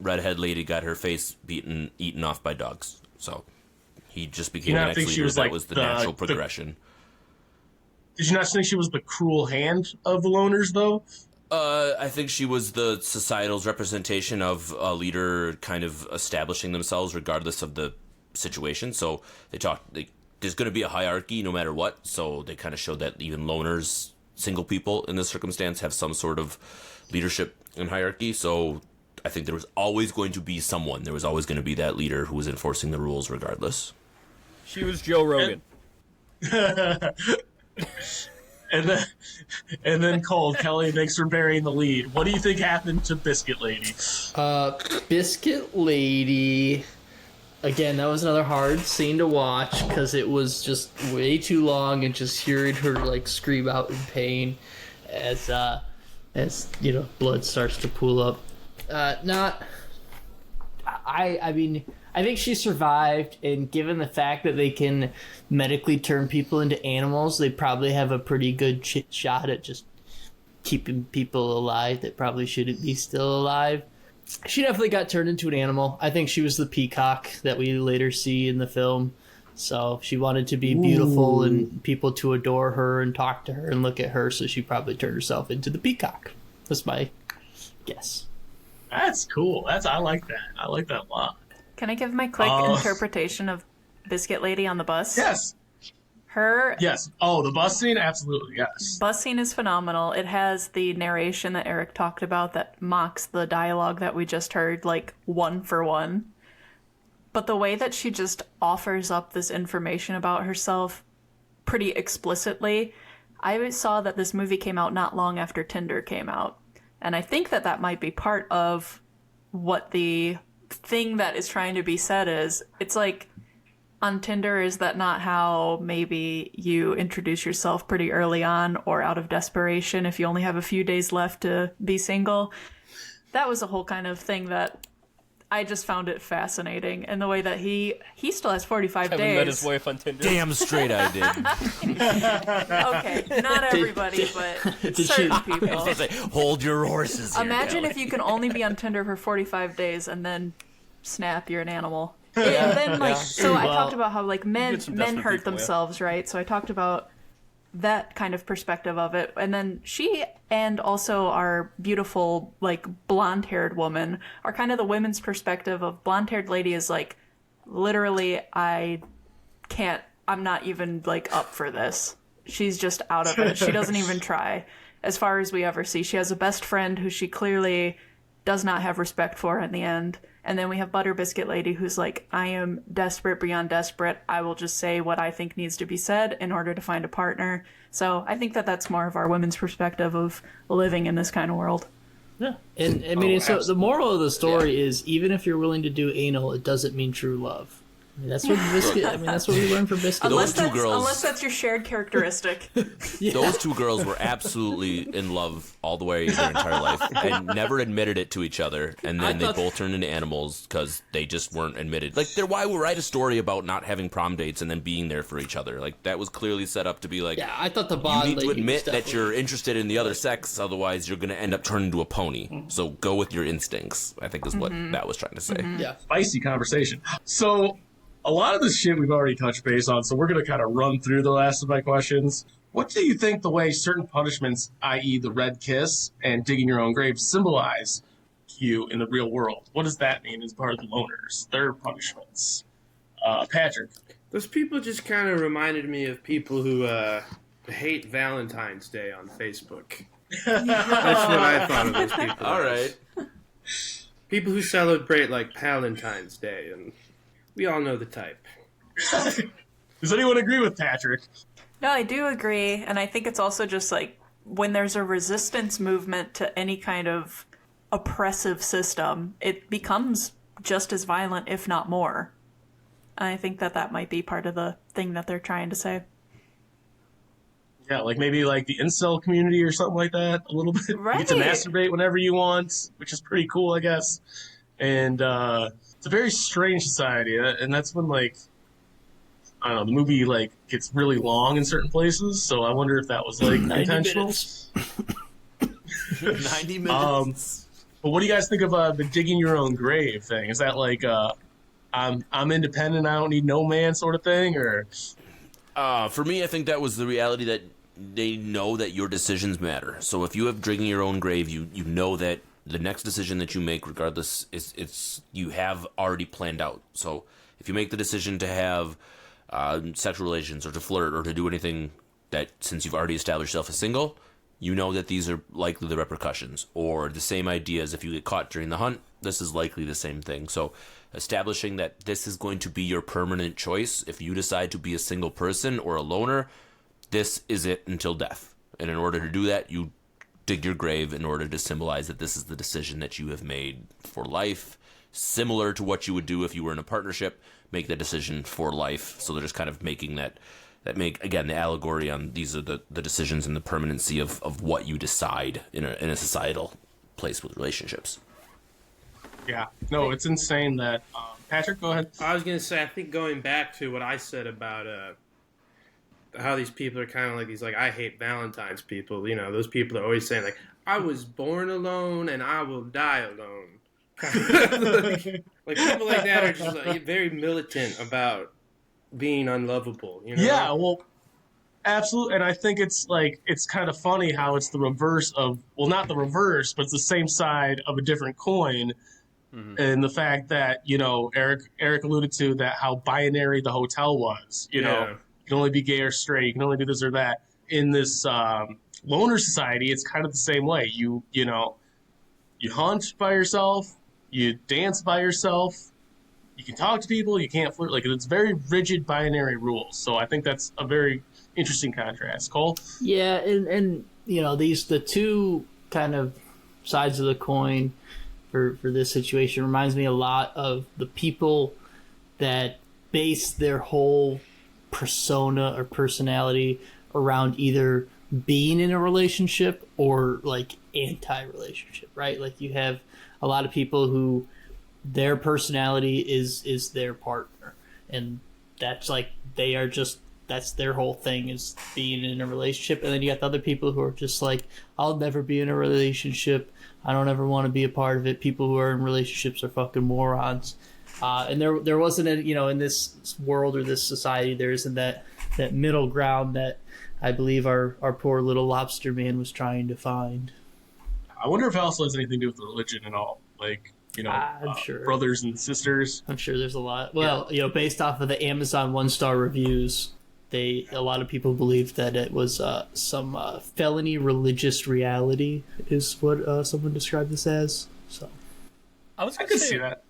redhead lady got her face eaten off by dogs. So he just became the next leader. That was the natural progression. Did you not think she was the cruel hand of the loners, though? I think she was the societal's representation of a leader kind of establishing themselves regardless of the situation. So there's going to be a hierarchy no matter what. So they kind of showed that even loners, single people in this circumstance, have some sort of leadership and hierarchy. So I think there was always going to be someone. There was always going to be that leader who was enforcing the rules regardless. She was Joe Rogan. And then Cole, Kelly, thanks for burying the lead. What do you think happened to Biscuit Lady? Biscuit Lady. Again, that was another hard scene to watch because it was just way too long, and just hearing her like scream out in pain as you know, blood starts to pool up. I mean, I think she survived, and given the fact that they can medically turn people into animals, they probably have a pretty good shot at just keeping people alive that probably shouldn't be still alive. She definitely got turned into an animal. I think she was the peacock that we later see in the film. So she wanted to be beautiful and people to adore her and talk to her and look at her, so she probably turned herself into the peacock. That's my guess. That's cool. I like that. I like that a lot. Can I give my quick interpretation of Biscuit Lady on the bus? Yes. Yes. Oh, the bus scene? Absolutely, yes. Bus scene is phenomenal. It has the narration that Eric talked about that mocks the dialogue that we just heard, like, one for one. But the way that she just offers up this information about herself pretty explicitly, I saw that this movie came out not long after Tinder came out. And I think that that might be part of what the thing that is trying to be said is. It's like, on Tinder, is that not how maybe you introduce yourself pretty early on or out of desperation if you only have a few days left to be single? That was a whole kind of thing that I just found it fascinating. And the way that he still has 45 Kevin days. met his wife on Tinder. Damn straight I did. Okay, not everybody, but certain people. I was gonna say, hold your horses here, Imagine Kelly. if you can only be on Tinder for 45 days and then snap, you're an animal. And then, like, so I talked about how, like, men hurt people, themselves, right? So I talked about that kind of perspective of it. And then she and also our beautiful, like, blonde-haired woman are kind of the women's perspective of blonde-haired lady is, like, literally, I'm not even, like, up for this. She's just out of it. She doesn't even try, as far as we ever see. She has a best friend who she clearly does not have respect for in the end. And then we have Butter Biscuit Lady, who's like, I am desperate beyond desperate. I will just say what I think needs to be said in order to find a partner. So I think that that's more of our women's perspective of living in this kind of world. Yeah. And I mean, so the moral of the story is, even if you're willing to do anal, it doesn't mean true love. I mean, that's what Biscuit. I mean, that's what we learned from Biscuit. Those two girls, unless that's your shared characteristic. Yeah. Those two girls were absolutely in love all the way their entire life and never admitted it to each other. And then they both turned into animals because they just weren't admitted. Like, why would write a story about not having prom dates and then being there for each other? Like, that was clearly set up to be like, Yeah, I thought the bond you need to lady admit was that you're interested in the other sex, otherwise you're going to end up turning into a pony. So go with your instincts, I think is what that was trying to say. Yeah. Spicy conversation. So, a lot of this shit we've already touched base on, so we're going to kind of run through the last of my questions. What do you think the way certain punishments, i.e. the red kiss and digging your own grave, symbolize to you in the real world? What does that mean as part of the loners, their punishments? Patrick? Those people just kind of reminded me of people who hate Valentine's Day on Facebook. That's what I thought of those people. All right. People who celebrate, like, Palentine's Day, and we all know the type. Does anyone agree with Patrick? No, I do agree. And I think it's also just like when there's a resistance movement to any kind of oppressive system, it becomes just as violent, if not more. And I think that that might be part of the thing that they're trying to say. Yeah, like maybe like the incel community or something like that, a little bit. Right. You get to masturbate whenever you want, which is pretty cool, I guess. And it's a very strange society, and that's when, like, I don't know, the movie, like, gets really long in certain places, so I wonder if that was, like, intentional. 90 minutes. But what do you guys think of the digging your own grave thing? Is that, like, I'm independent, I don't need no man sort of thing, or... For me, I think that was the reality that they know that your decisions matter. So if you have digging your own grave, you know that the next decision that you make, regardless, it's you have already planned out. So if you make the decision to have sexual relations or to flirt or to do anything that, since you've already established yourself as single, you know that these are likely the repercussions. Or the same idea as if you get caught during the hunt, this is likely the same thing. So establishing that this is going to be your permanent choice. If you decide to be a single person or a loner, this is it until death. And in order to do that, you dig your grave in order to symbolize that this is the decision that you have made for life. Similar to what you would do if you were in a partnership, make the decision for life. So they're just kind of making that make, again, the allegory on these are the decisions and the permanency of what you decide in a societal place with relationships. Yeah. No, it's insane that... Patrick, go ahead. I was going to say, I think going back to what I said about how these people are kind of like these, like, I hate Valentine's people. You know, those people are always saying, like, I was born alone and I will die alone. like people like that are just like, very militant about being unlovable. You know? Yeah, well, absolutely. And I think it's like, it's kind of funny how it's the reverse of, well, not the reverse, but it's the same side of a different coin. Mm-hmm. And the fact that, you know, Eric alluded to that, how binary the hotel was. You know, you can only be gay or straight, you can only do this or that. In this loner society, it's kind of the same way. You know, you hunt by yourself, you dance by yourself, you can talk to people, you can't flirt. Like, it's very rigid binary rules. So I think that's a very interesting contrast. Cole? Yeah, and you know, the two kind of sides of the coin for this situation reminds me a lot of the people that base their whole persona or personality around either being in a relationship or like anti-relationship, right? Like you have a lot of people who their personality is their partner, and that's like they are just, that's their whole thing is being in a relationship. And then you got the other people who are just like, I'll never be in a relationship, I don't ever want to be a part of it. People who are in relationships are fucking morons. And there wasn't a, you know, in this world or this society, there isn't that middle ground that I believe our poor little lobster man was trying to find. I wonder if it also has anything to do with religion and all. Like, you know, I'm sure. Brothers and sisters. I'm sure there's a lot. Well, you know, based off of the Amazon 1-star reviews, a lot of people believe that it was some felony religious reality is what someone described this as. So I was I gonna could say, see that.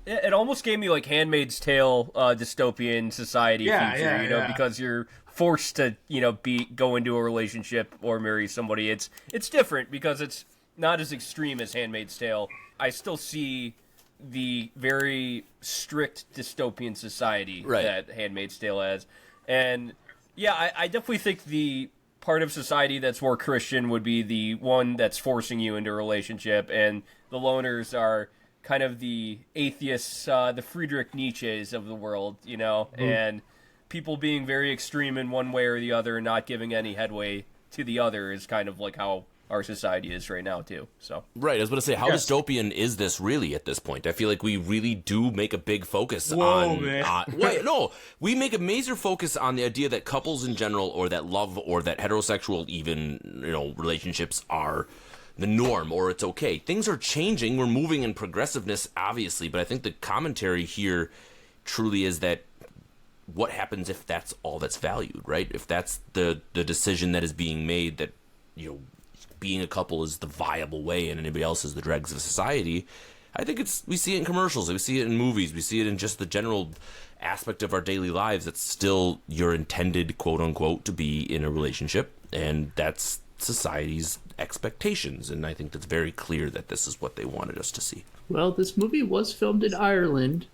It almost gave me like Handmaid's Tale dystopian society future, you know, because you're forced to, you know, go into a relationship or marry somebody. It's different because it's not as extreme as Handmaid's Tale. I still see the very strict dystopian society that Handmaid's Tale has. And yeah, I definitely think the part of society that's more Christian would be the one that's forcing you into a relationship, and the loners are kind of the atheists, the Friedrich Nietzsche's of the world, you know, and people being very extreme in one way or the other and not giving any headway to the other is kind of like how our society is right now too. So right, I was going to say, how dystopian is this really at this point? I feel like we really do make a big focus on. Wait, no, we make a major focus on the idea that couples in general, or that love, or that heterosexual even, you know, relationships are the norm, or it's okay. Things are changing. We're moving in progressiveness, obviously, but I think the commentary here truly is that what happens if that's all that's valued, right? If that's the decision that is being made, that, you know, being a couple is the viable way and anybody else is the dregs of society. I think we see it in commercials, we see it in movies, we see it in just the general aspect of our daily lives. It's still you're intended, quote unquote, to be in a relationship, and that's society's expectations, and I think that's very clear that this is what they wanted us to see. Well, this movie was filmed in Ireland,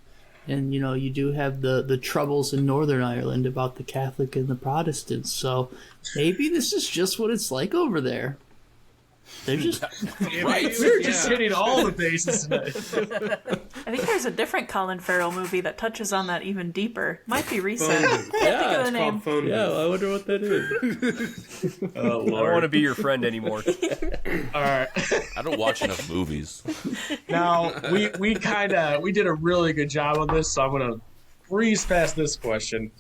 and you know, you do have the troubles in Northern Ireland about the Catholic and the Protestants, so maybe this is just what it's like over there. They're just right. We're just hitting all the bases tonight. I think there's a different Colin Farrell movie that touches on that even deeper. Might be recent. Can't think of the name. Yeah, I wonder what that is. Oh, Lord. I don't want to be your friend anymore. All right. I don't watch enough movies. Now we did a really good job on this, so I'm gonna breeze past this question.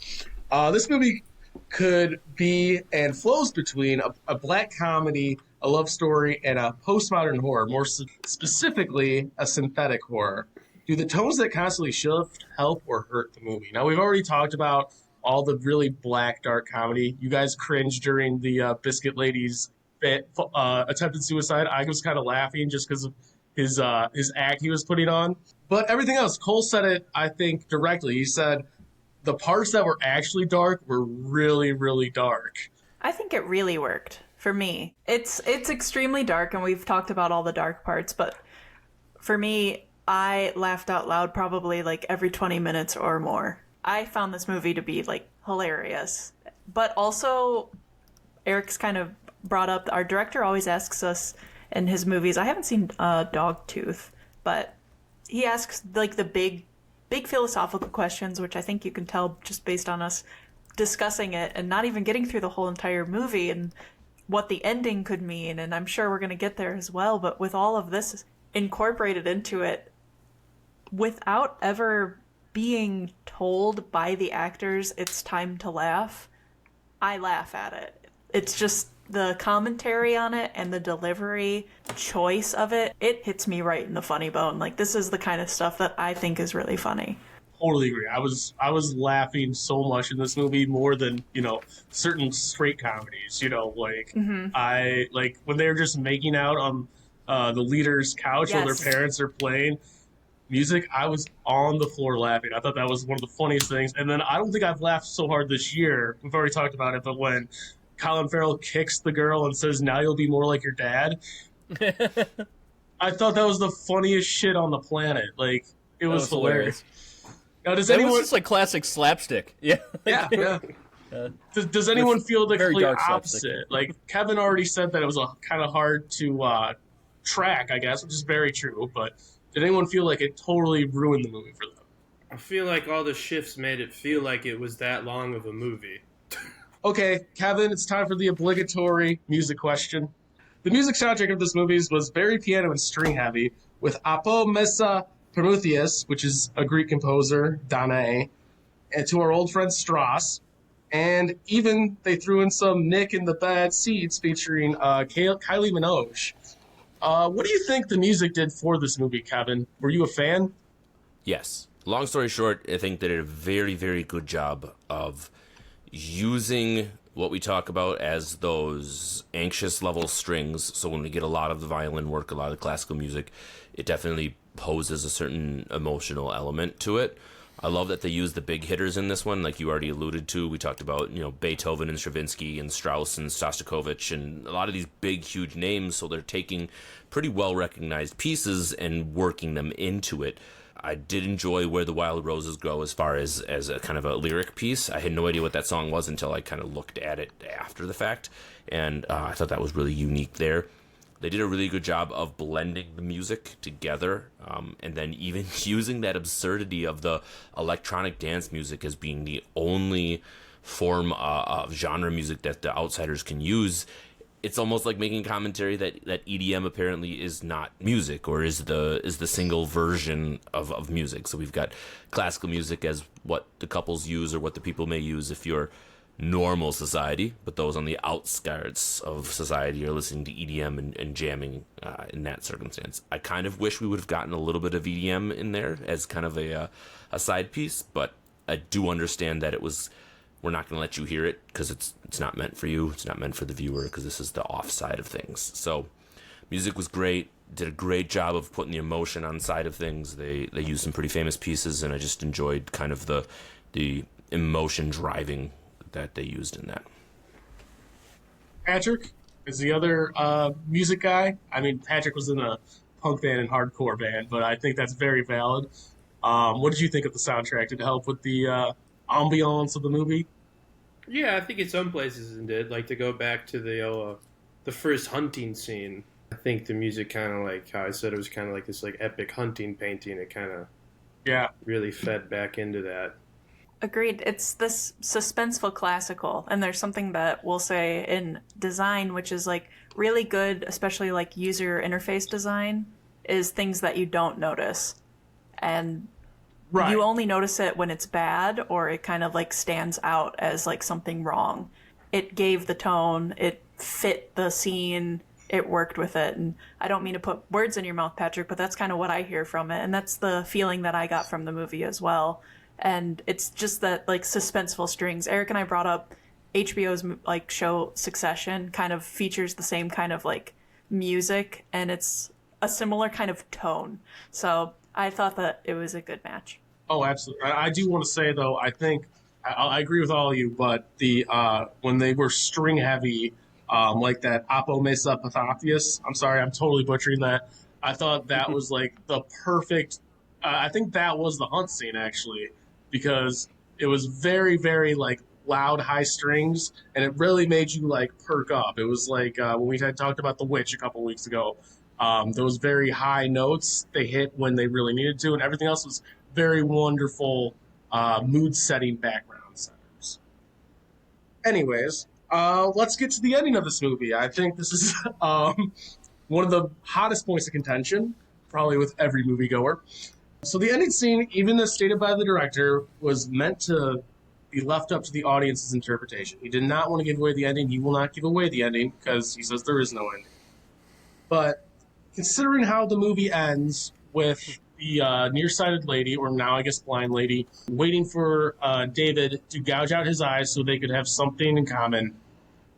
This movie could be and flows between a black comedy, a love story, and a postmodern horror, more specifically a synthetic horror. Do the tones that constantly shift help or hurt the movie? Now, we've already talked about all the really black, dark comedy. You guys cringed during the Biscuit Ladies attempted suicide, I was kind of laughing just because of his act he was putting on. But everything else, Cole said it, I think, directly. He said the parts that were actually dark were really, really dark. I think it really worked for me. It's extremely dark, and we've talked about all the dark parts, but for me, I laughed out loud probably like every 20 minutes or more. I found this movie to be like hilarious. But also, Eric's kind of brought up, our director always asks us in his movies, I haven't seen Dogtooth, but he asks like the big philosophical questions, which I think you can tell just based on us discussing it and not even getting through the whole entire movie and what the ending could mean. And I'm sure we're going to get there as well. But with all of this incorporated into it, without ever being told by the actors it's time to laugh, I laugh at it. It's just the commentary on it and the delivery choice of it. It hits me right in the funny bone. Like, this is the kind of stuff that I think is really funny. Totally agree. I was laughing so much in this movie, more than, certain straight comedies, like I like when they're just making out on the leader's couch while their parents are playing music. I was on the floor laughing. I thought that was one of the funniest things. And then I don't think I've laughed so hard this year. We've already talked about it, but when Colin Farrell kicks the girl and says, "Now you'll be more like your dad," I thought that was the funniest shit on the planet. Like, it was hilarious. Now, does anyone? Was just like classic slapstick. Yeah. Yeah. Does anyone feel the complete opposite? Slapstick. Like, Kevin already said that it was kind of hard to track, I guess, which is very true. But did anyone feel like it totally ruined the movie for them? I feel like all the shifts made it feel like it was that long of a movie. Okay, Kevin, it's time for the obligatory music question. The music soundtrack of this movie was very piano and string heavy, with Apo Messa Prometheus, which is a Greek composer, Danae, and to our old friend Strauss. And even they threw in some Nick and the Bad Seeds featuring Kylie Minogue. What do you think the music did for this movie, Kevin? Were you a fan? Yes. Long story short, I think they did a very, very good job of using what we talk about as those anxious level strings. So when we get a lot of the violin work, a lot of the classical music, it definitely poses a certain emotional element to it. I love that they use the big hitters in this one, like you already alluded to. We talked about, Beethoven and Stravinsky and Strauss and Shostakovich and a lot of these big, huge names. So they're taking pretty well-recognized pieces and working them into it. I did enjoy Where the Wild Roses Grow as far as a kind of a lyric piece. I had no idea what that song was until I kind of looked at it after the fact, and I thought that was really unique there. They did a really good job of blending the music together, and then even using that absurdity of the electronic dance music as being the only form of genre music that the outsiders can use. It's almost like making commentary that EDM apparently is not music, or is the single version of music. So we've got classical music as what the couples use or what the people may use if you're normal society, but those on the outskirts of society are listening to EDM and jamming in that circumstance. I kind of wish we would have gotten a little bit of EDM in there as kind of a side piece, but I do understand that we're not going to let you hear it because it's not meant for you. It's not meant for the viewer because this is the offside of things. So music was great. Did a great job of putting the emotion on side of things. They used some pretty famous pieces, and I just enjoyed kind of the emotion driving that they used in that. Patrick is the other music guy. I mean, Patrick was in a punk band and hardcore band, but I think that's very valid. What did you think of the soundtrack? Did it help with the ambiance of the movie? Yeah, I think in some places it did. Like, to go back to the first hunting scene, I think the music kind of, like how I said, it was kind of like this like epic hunting painting. It kind of really fed back into that. Agreed. It's this suspenseful classical, and there's something that we'll say in design, which is like really good, especially like user interface design, is things that you don't notice. And right. You only notice it when it's bad, or it kind of like stands out as like something wrong. It gave the tone, it fit the scene, it worked with it. And I don't mean to put words in your mouth, Patrick, but that's kind of what I hear from it. And that's the feeling that I got from the movie as well. And it's just that like suspenseful strings. Eric and I brought up HBO's like show Succession kind of features the same kind of like music, and it's a similar kind of tone. So I thought that it was a good match. Oh, absolutely. I do want to say though, I think I agree with all of you, but the when they were string heavy, like that Apo Mesa Pathapius, I'm sorry, I'm totally butchering that. I thought that was like the perfect. I think that was the hunt scene actually, because it was very, very like loud, high strings, and it really made you like perk up. It was like when we had talked about The Witch a couple weeks ago. Those very high notes they hit when they really needed to, and everything else was very wonderful mood-setting background settings. Anyways, let's get to the ending of this movie. I think this is one of the hottest points of contention, probably with every moviegoer. So the ending scene, even as stated by the director, was meant to be left up to the audience's interpretation. He did not want to give away the ending. He will not give away the ending because he says there is no ending. But considering how the movie ends with the nearsighted lady, or now I guess blind lady, waiting for David to gouge out his eyes so they could have something in common,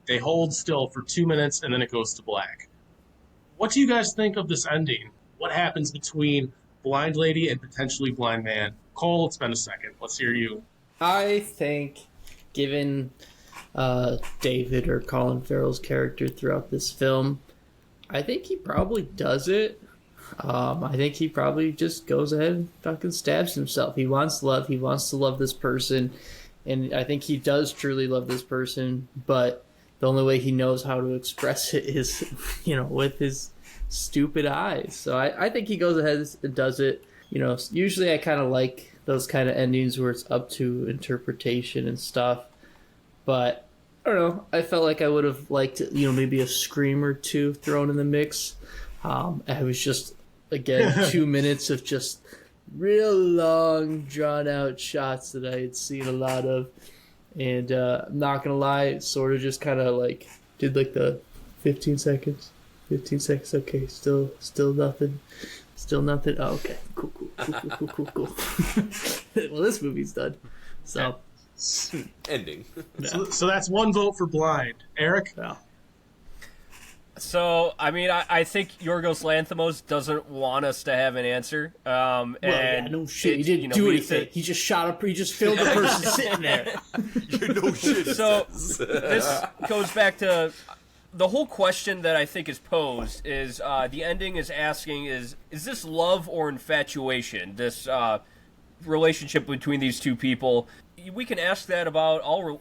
they hold still for 2 minutes and then it goes to black. What do you guys think of this ending? What happens between blind lady and potentially blind man? Cole, it's been a second. Let's hear you. I think, given David or Colin Farrell's character throughout this film, I think he probably does it. I think he probably just goes ahead and fucking stabs himself. He wants love. He wants to love this person. And I think he does truly love this person, but the only way he knows how to express it is, with his stupid eyes. So I think he goes ahead and does it. Usually I kind of like those kind of endings where it's up to interpretation and stuff. But I don't know. I felt like I would have liked, maybe a scream or two thrown in the mix. I was just, again, 2 minutes of just real long, drawn-out shots that I had seen a lot of. And I'm not going to lie, it sort of just kind of, did, the 15 seconds. 15 seconds, okay, still nothing. Still nothing. Oh, okay. Cool. Well, this movie's done. So... Ending. So that's one vote for blind. Eric? Yeah. So, I think Yorgos Lanthimos doesn't want us to have an answer. No shit. He didn't do anything. He just shot up. He just killed the person sitting there. No shit. So, this goes back to the whole question that I think is posed is the ending is asking is this love or infatuation? This relationship between these two people. We can ask that about all,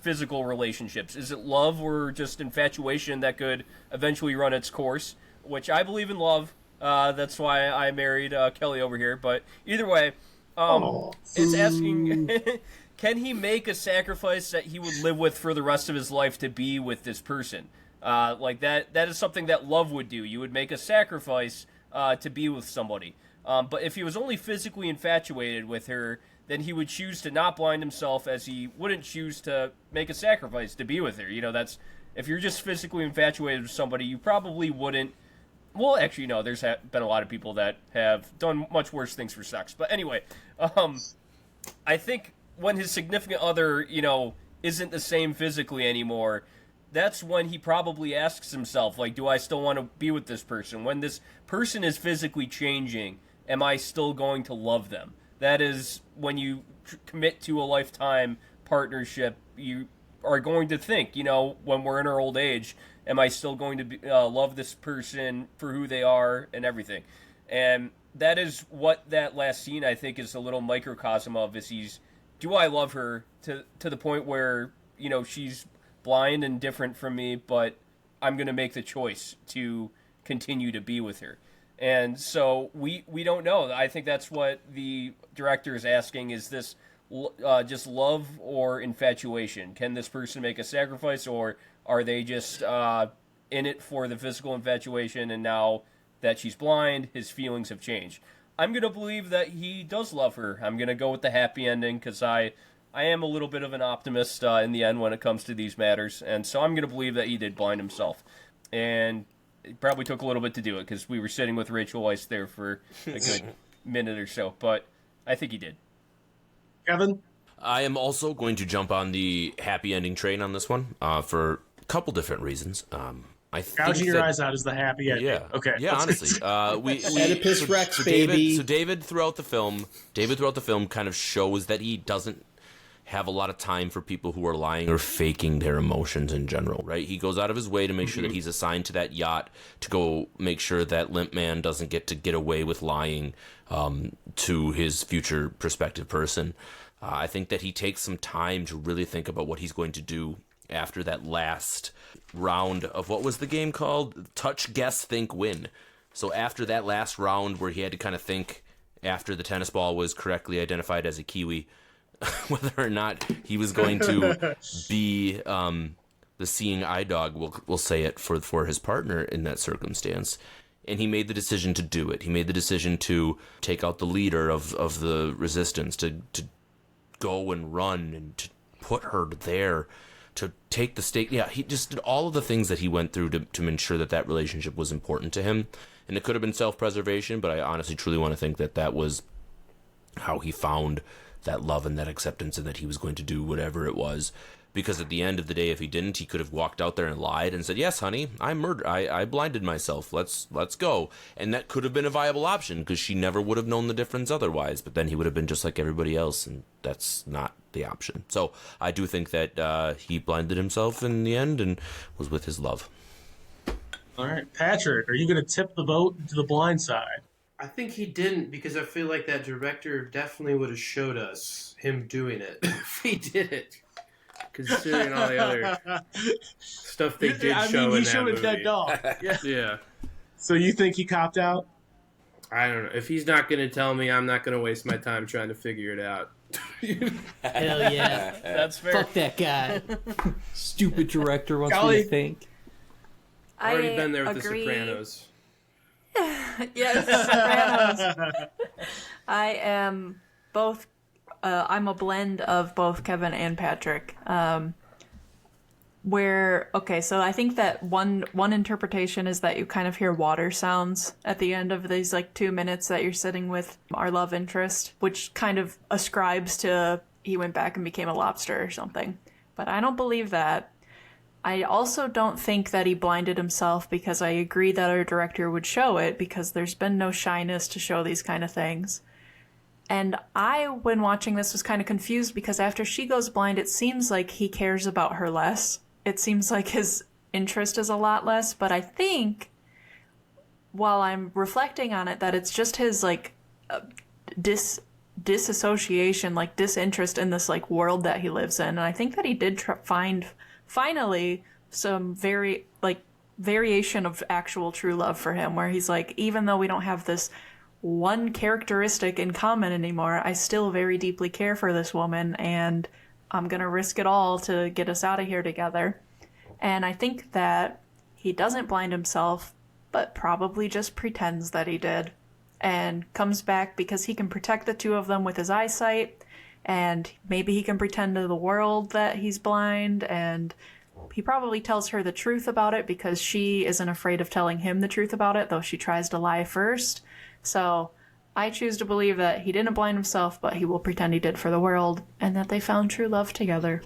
physical relationships. Is it love or just infatuation that could eventually run its course? Which I believe in love. That's why I married Kelly over here. But either way, it's asking, can he make a sacrifice that he would live with for the rest of his life to be with this person? That is something that love would do. You would make a sacrifice to be with somebody. But if he was only physically infatuated with her, then he would choose to not blind himself, as he wouldn't choose to make a sacrifice to be with her. That's if you're just physically infatuated with somebody, you probably wouldn't. Well, actually, no. There's been a lot of people that have done much worse things for sex. But anyway, I think when his significant other, isn't the same physically anymore, that's when he probably asks himself, do I still want to be with this person? When this person is physically changing, am I still going to love them? That is when you commit to a lifetime partnership, you are going to think, when we're in our old age, am I still going to love this person for who they are and everything? And that is what that last scene, I think, is a little microcosm of, is do I love her to the point where, she's blind and different from me, but I'm going to make the choice to continue to be with her. And so we don't know. I think that's what the director is asking, is this just love or infatuation? Can this person make a sacrifice, or are they just in it for the physical infatuation, and now that she's blind, his feelings have changed? I'm going to believe that he does love her. I'm going to go with the happy ending because I am a little bit of an optimist in the end when it comes to these matters. And so I'm going to believe that he did blind himself. And it probably took a little bit to do it because we were sitting with Rachel Weisz there for a good minute or so. But I think he did. Kevin? I am also going to jump on the happy ending train on this one for a couple different reasons. I think Gouging your eyes out is the happy ending. Yeah. Okay. Yeah, honestly. Oedipus Rex, baby. David throughout the film kind of shows that he doesn't have a lot of time for people who are lying or faking their emotions in general, right? He goes out of his way to make sure that he's assigned to that yacht to go make sure that Limp Man doesn't get away with lying to his future prospective person. I think that he takes some time to really think about what he's going to do after that last round of, what was the game called? Touch, guess, think, win. So after that last round where he had to kind of think after the tennis ball was correctly identified as a kiwi, whether or not he was going to be the seeing eye dog, we'll say it, for his partner in that circumstance. And he made the decision to do it. He made the decision to take out the leader of the resistance, to go and run and to put her there, to take the stake. Yeah, he just did all of the things that he went through to ensure that relationship was important to him. And it could have been self-preservation, but I honestly truly want to think that was how he found that love and that acceptance, and that he was going to do whatever it was. Because at the end of the day, if he didn't, he could have walked out there and lied and said, "Yes, honey, I blinded myself. Let's go." And that could have been a viable option, because she never would have known the difference otherwise. But then he would have been just like everybody else, and that's not the option. So I do think that he blinded himself in the end and was with his love. All right, Patrick, are you going to tip the boat to the blind side? I think he didn't, because I feel like that director definitely would have showed us him doing it if he did it. Considering all the other stuff they did show in that showed movie. a dead dog. Yeah. So you think he copped out? I don't know. If he's not going to tell me, I'm not going to waste my time trying to figure it out. Hell yeah. That's fair. Fuck that guy. Stupid director wants me Golly. to think. I've already been there with agree. The Sopranos. Yes, Sopranos. I am both. I'm a blend of both Kevin and Patrick. So I think that one interpretation is that you kind of hear water sounds at the end of these 2 minutes that you're sitting with our love interest, which kind of ascribes to he went back and became a lobster or something. But I don't believe that. I also don't think that he blinded himself, because I agree that our director would show it, because there's been no shyness to show these kind of things. And I, when watching this, was kind of confused, because after she goes blind, it seems like he cares about her less. It seems like his interest is a lot less, but I think, while I'm reflecting on it, that it's just his, disassociation, disinterest in this, world that he lives in. And I think that he did find, finally, some variation of actual true love for him, where he's like, even though we don't have this one characteristic in common anymore, I still very deeply care for this woman, and I'm gonna risk it all to get us out of here together. And I think that he doesn't blind himself, but probably just pretends that he did, and comes back because he can protect the two of them with his eyesight, and maybe he can pretend to the world that he's blind, and he probably tells her the truth about it because she isn't afraid of telling him the truth about it, though she tries to lie first. So I choose to believe that he didn't blind himself, but he will pretend he did for the world, and that they found true love together.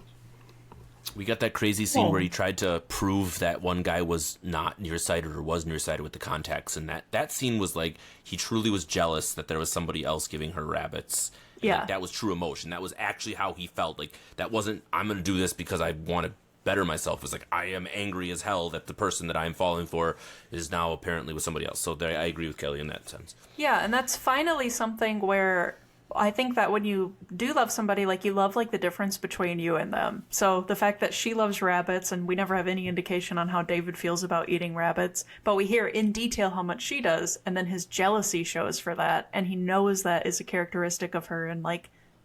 We got that crazy scene where he tried to prove that one guy was not nearsighted or was nearsighted with the contacts, and that scene was he truly was jealous that there was somebody else giving her rabbits. And Yeah. that was true emotion. That was actually how he felt. That wasn't, I'm going to do this because I want to better myself. It was I am angry as hell that the person that I'm falling for is now apparently with somebody else. So I agree with Kelly in that sense. Yeah, and that's finally something where I think that when you do love somebody, you love the difference between you and them. So the fact that she loves rabbits, and we never have any indication on how David feels about eating rabbits, but we hear in detail how much she does, and then his jealousy shows for that, and he knows that is a characteristic of her, and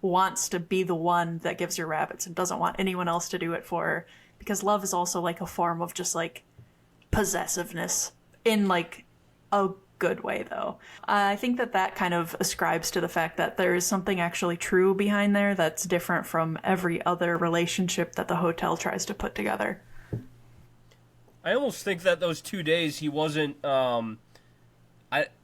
wants to be the one that gives her rabbits and doesn't want anyone else to do it for her. Because love is also a form of just possessiveness in a good way, though. I think that kind of ascribes to the fact that there is something actually true behind there that's different from every other relationship that the hotel tries to put together. I almost think that those 2 days he wasn't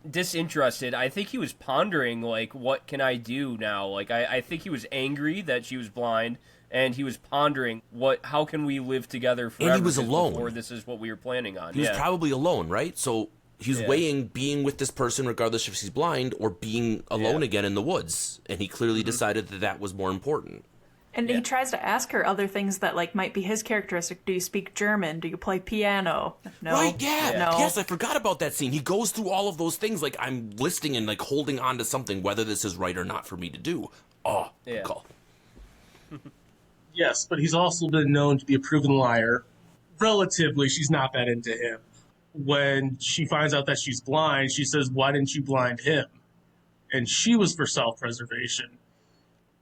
disinterested. I think he was pondering, like, what can I do now? Like, I think he was angry that she was blind, and he was pondering how can we live together forever? And he was alone. Before this is what we were planning on. He was probably alone, right? So he was Yeah. weighing being with this person, regardless if she's blind, or being alone again in the woods. And he clearly decided that was more important. And he tries to ask her other things that like might be his characteristic. Do you speak German? Do you play piano? No. Right, yeah. No. Yes, I forgot about that scene. He goes through all of those things like I'm listing and like holding on to something, whether this is right or not for me to do. Oh, good call. Yes, but he's also been known to be a proven liar. Relatively, she's not that into him. When she finds out that she's blind, she says, "Why didn't you blind him?" And she was for self-preservation.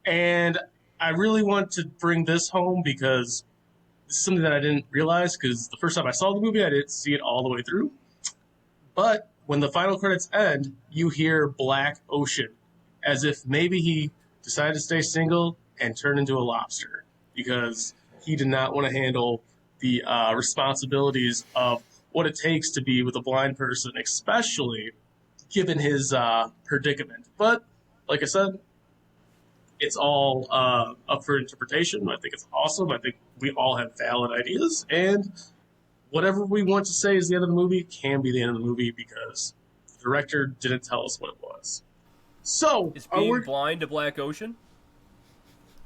And I really want to bring this home because this is something that I didn't realize, because the first time I saw the movie, I didn't see it all the way through. But when the final credits end, you hear Black Ocean, as if maybe he decided to stay single and turn into a lobster, because he did not want to handle the responsibilities of what it takes to be with a blind person, especially given his predicament. But, like I said, it's all up for interpretation. I think it's awesome. I think we all have valid ideas. And whatever we want to say is the end of the movie can be the end of the movie because the director didn't tell us what it was. So, Is being blind a black ocean?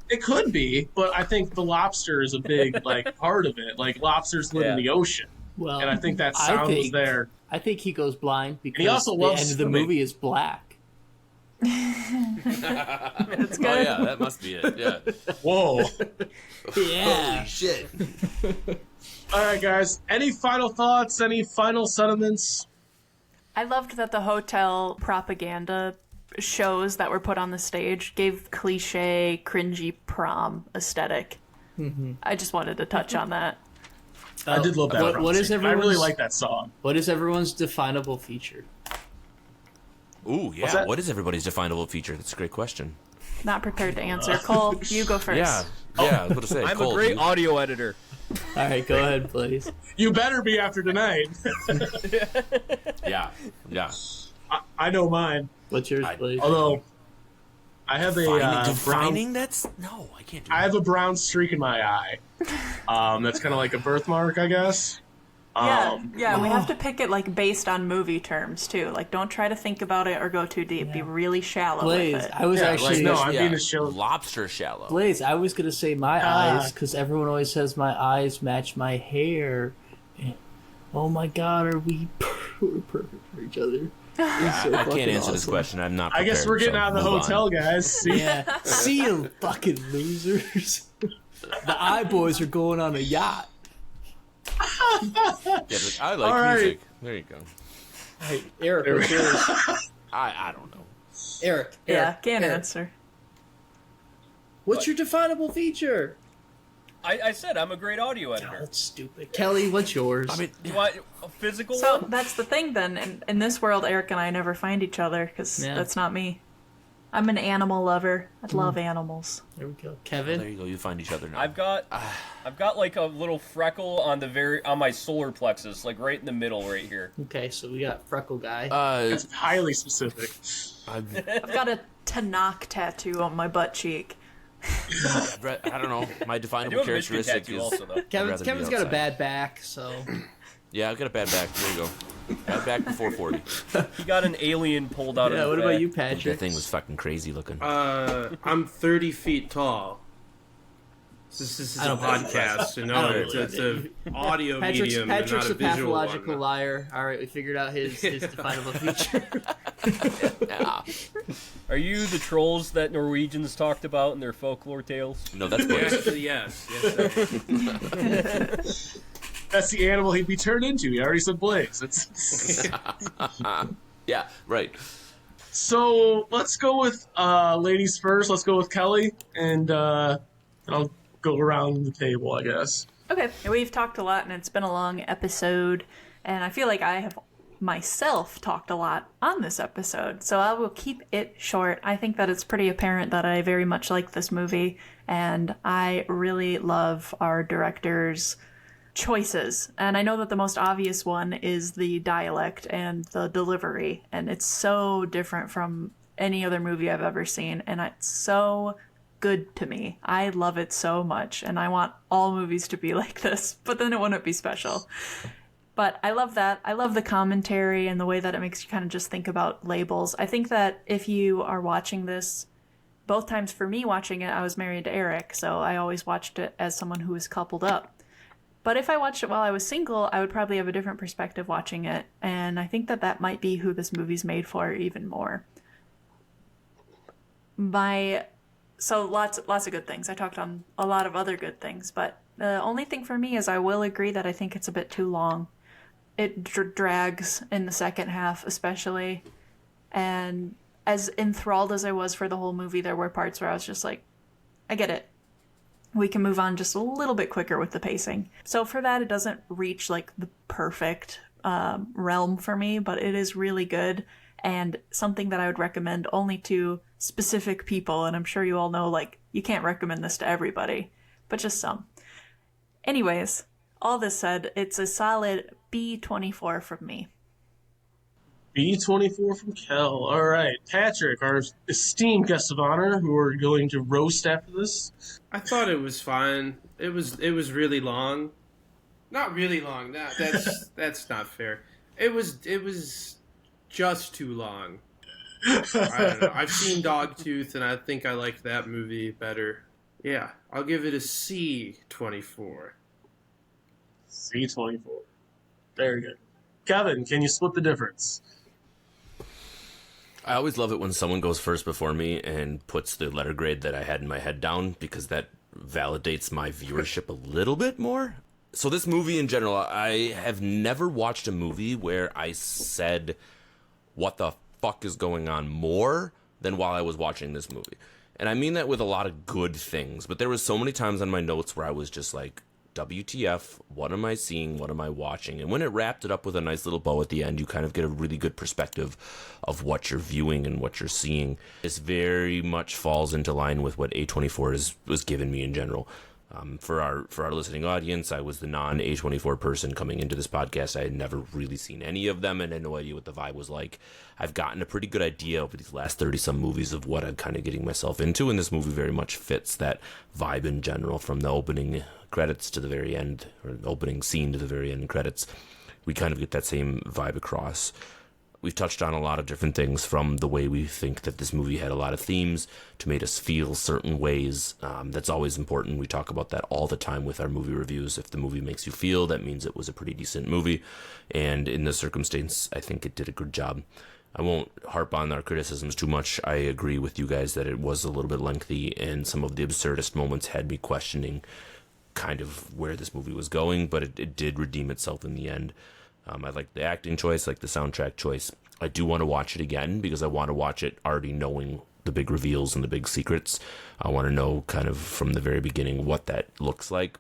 It could be, but I think the lobster is a big part of it. Like, lobsters live in the ocean. Well, And I think that sounds there. I think he goes blind because he also the loves end of the swimming. movie is black. That's good. Oh, yeah, that must be it. Yeah. Whoa. Yeah. Holy shit. All right, guys. Any final thoughts? Any final sentiments? I loved that the hotel propaganda shows that were put on the stage gave cliche, cringy prom aesthetic. Mm-hmm. I just wanted to touch on that. I did love that. What is I really everyone's- like that song. What is everyone's definable feature? Ooh, What's yeah. that? What is everybody's definable feature? That's a great question. Not prepared to answer. Cole, you go first. Yeah. Yeah, I was going to say. I'm Cole, a great you- audio editor. All right, go ahead, please. You better be after tonight. Yeah. Yeah. I know mine. What's yours, please? Although, I have a brown. Defining that's... No, I can't do I that. have a brown streak in my eye. That's kind of like a birthmark, I guess. Yeah, we have to pick it like based on movie terms too. Like, don't try to think about it or go too deep. Be really shallow Blaze, with it. I was Yeah, actually like, no, I'm Yeah, being a show. lobster shallow. Blaze. I was gonna say my eyes because everyone always says my eyes match my hair. And, oh my God, are we we're perfect for each other? Yeah, so I can't fucking answer this awesome. question. I'm not I prepared. guess we're getting so out of the move on. hotel, guys. See? Yeah, see you, fucking losers. The eye boys are going on a yacht. Yeah, but I like All right. music. There you go. Hey, Eric, what's yours? I don't know. Eric, Yeah, can't Eric. answer. What's your definable feature? I said I'm a great audio Oh, editor. that's stupid. Kelly, what's yours? I mean, What, a physical So one? that's the thing then. In this world, Eric and I never find each other because Yeah. that's not me. I'm an animal lover. I love animals. There we go. there Kevin? you go. You find each other now. I've got like a little freckle on on my solar plexus, like right in the middle, right here. Okay, so we got Freckle Guy. It's highly specific. I've got a Tanakh tattoo on my butt cheek. I don't know. My I do definable have a Michigan characteristic tattoo is. also, though. Kevin's rather be got a outside. bad back, so Yeah, I've got a bad back. There you go. Bad back before 40. He got an alien pulled out of yeah. his What about back. you, That Patrick? thing was fucking crazy looking. I'm 30 feet tall. This is I a don't believe podcast, so I no, don't it's believe an audio Patrick's medium, and Patrick's not a a visual pathological one. liar. All right, we figured out his definable feature. Yeah. Are you the trolls that Norwegians talked about in their folklore tales? No, that's Blaze. Actually, yes. That's the animal he'd be turned into. He already said Blaze. It's... Yeah, right. So let's go with ladies first. Let's go with Kelly, and I'll go around the table, I guess. Okay, we've talked a lot, and it's been a long episode, and I feel like I have myself talked a lot on this episode, so I will keep it short. I think that it's pretty apparent that I very much like this movie, and I really love our director's choices. And I know that the most obvious one is the dialect and the delivery, and it's so different from any other movie I've ever seen, and it's so good to me. I love it so much, and I want all movies to be like this, but then it wouldn't be special. But I love that. I love the commentary and the way that it makes you kind of just think about labels. I think that if you are watching this, both times for me watching it, I was married to Eric, so I always watched it as someone who was coupled up. But if I watched it while I was single, I would probably have a different perspective watching it, and I think that that might be who this movie's made for even more. So lots of good things. I talked on a lot of other good things, but the only thing for me is I will agree that I think it's a bit too long. It drags in the second half, especially, and as enthralled as I was for the whole movie, there were parts where I was just like, I get it. We can move on just a little bit quicker with the pacing. So for that, it doesn't reach like the perfect realm for me, but it is really good and something that I would recommend only to specific people. And I'm sure you all know, like, you can't recommend this to everybody, but just some. Anyways, all this said, it's a solid B24 from me. B24 from Kel. All right, Patrick, our esteemed guest of honor, who we're going to roast after this. I thought it was fine. It was really long. Not really long. That's not fair. It was just too long. I don't know. I've seen Dogtooth, and I think I liked that movie better. Yeah, I'll give it a C24. C24. Very good. Kevin, can you split the difference? I always love it when someone goes first before me and puts the letter grade that I had in my head down, because that validates my viewership a little bit more. So this movie in general, I have never watched a movie where I said, what the fuck is going on, more than while I was watching this movie. And I mean that with a lot of good things, but there was so many times on my notes where I was just like, WTF, what am I seeing, what am I watching? And when it wrapped it up with a nice little bow at the end, you kind of get a really good perspective of what you're viewing and what you're seeing. This very much falls into line with what A24 was giving me in general. For our listening audience, I was the non-A24 person coming into this podcast. I had never really seen any of them and had no idea what the vibe was like. I've gotten a pretty good idea over these last 30-some movies of what I'm kind of getting myself into, and this movie very much fits that vibe in general, from the opening credits to the very end, or the opening scene to the very end credits. We kind of get that same vibe across. We've touched on a lot of different things, from the way we think that this movie had a lot of themes to made us feel certain ways. That's always important. We talk about that all the time with our movie reviews. If the movie makes you feel, that means it was a pretty decent movie. And in this circumstance, I think it did a good job. I won't harp on our criticisms too much. I agree with you guys that it was a little bit lengthy, and some of the absurdist moments had me questioning kind of where this movie was going, but it did redeem itself in the end. I like the acting choice, like the soundtrack choice. I do want to watch it again because I want to watch it already knowing the big reveals and the big secrets. I want to know kind of from the very beginning what that looks like.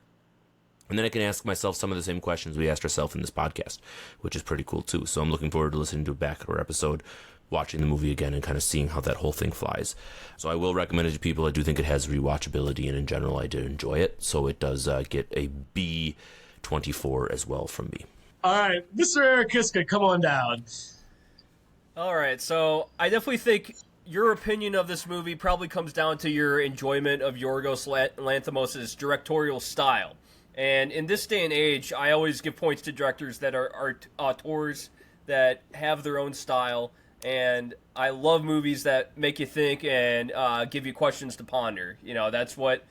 And then I can ask myself some of the same questions we asked ourselves in this podcast, which is pretty cool too. So I'm looking forward to listening to a backdoor episode, watching the movie again, and kind of seeing how that whole thing flies. So I will recommend it to people. I do think it has rewatchability, and in general, I did enjoy it. So it does get a B24 as well from me. All right, Mr. Eric Kiska, come on down. All right, so I definitely think your opinion of this movie probably comes down to your enjoyment of Yorgos Lanthimos' directorial style. And in this day and age, I always give points to directors that are auteurs, that have their own style. And I love movies that make you think and give you questions to ponder. You know, that's what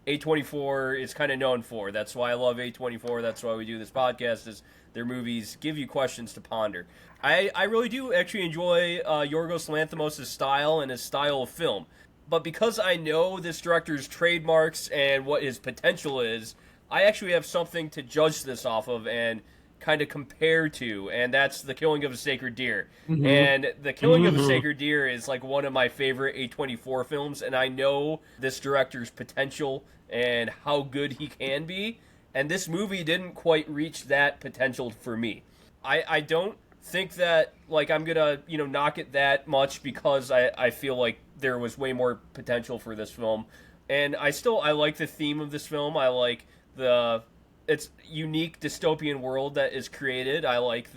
A24 is kind of known for. That's why I love A24. That's why we do this podcast, is their movies give you questions to ponder. I really do actually enjoy Yorgos Lanthimos' style and his style of film. But because I know this director's trademarks and what his potential is, I actually have something to judge this off of and kind of compare to, and that's The Killing of a Sacred Deer. Mm-hmm. And The Killing of a Sacred Deer is like one of my favorite A24 films, and I know this director's potential and how good he can be, and this movie didn't quite reach that potential for me. I don't think that like I'm gonna knock it that much, because I feel like there was way more potential for this film, and I like the theme of this film. I like the it's unique dystopian world that is created. I like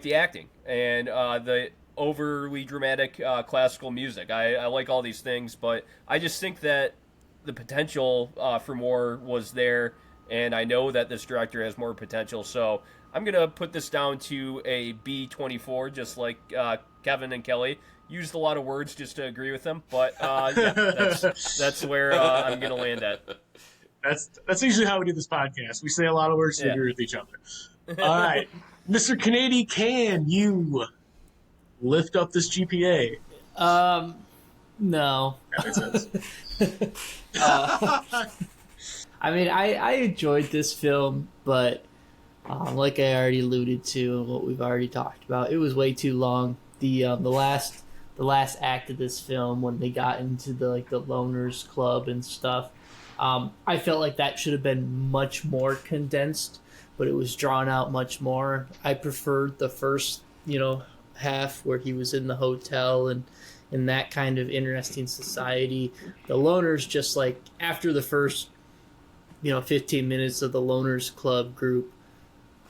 the acting and the overly dramatic classical music. I like all these things, but I just think that the potential for more was there, and I know that this director has more potential. So I'm gonna put this down to a B24, just like Kevin and Kelly. Used a lot of words just to agree with them, but yeah, that's where I'm gonna land at. That's usually how we do this podcast. We say a lot of words to agree with each other. All right, Mr. Canady, can you lift up this GPA? No. That makes sense. I mean, I enjoyed this film, but like I already alluded to and what we've already talked about, it was way too long. The last act of this film, when they got into the loners club and stuff, I felt like that should have been much more condensed, but it was drawn out much more. I preferred the first, half where he was in the hotel and in that kind of interesting society. The loners, just like after the first 15 minutes of the loners club group,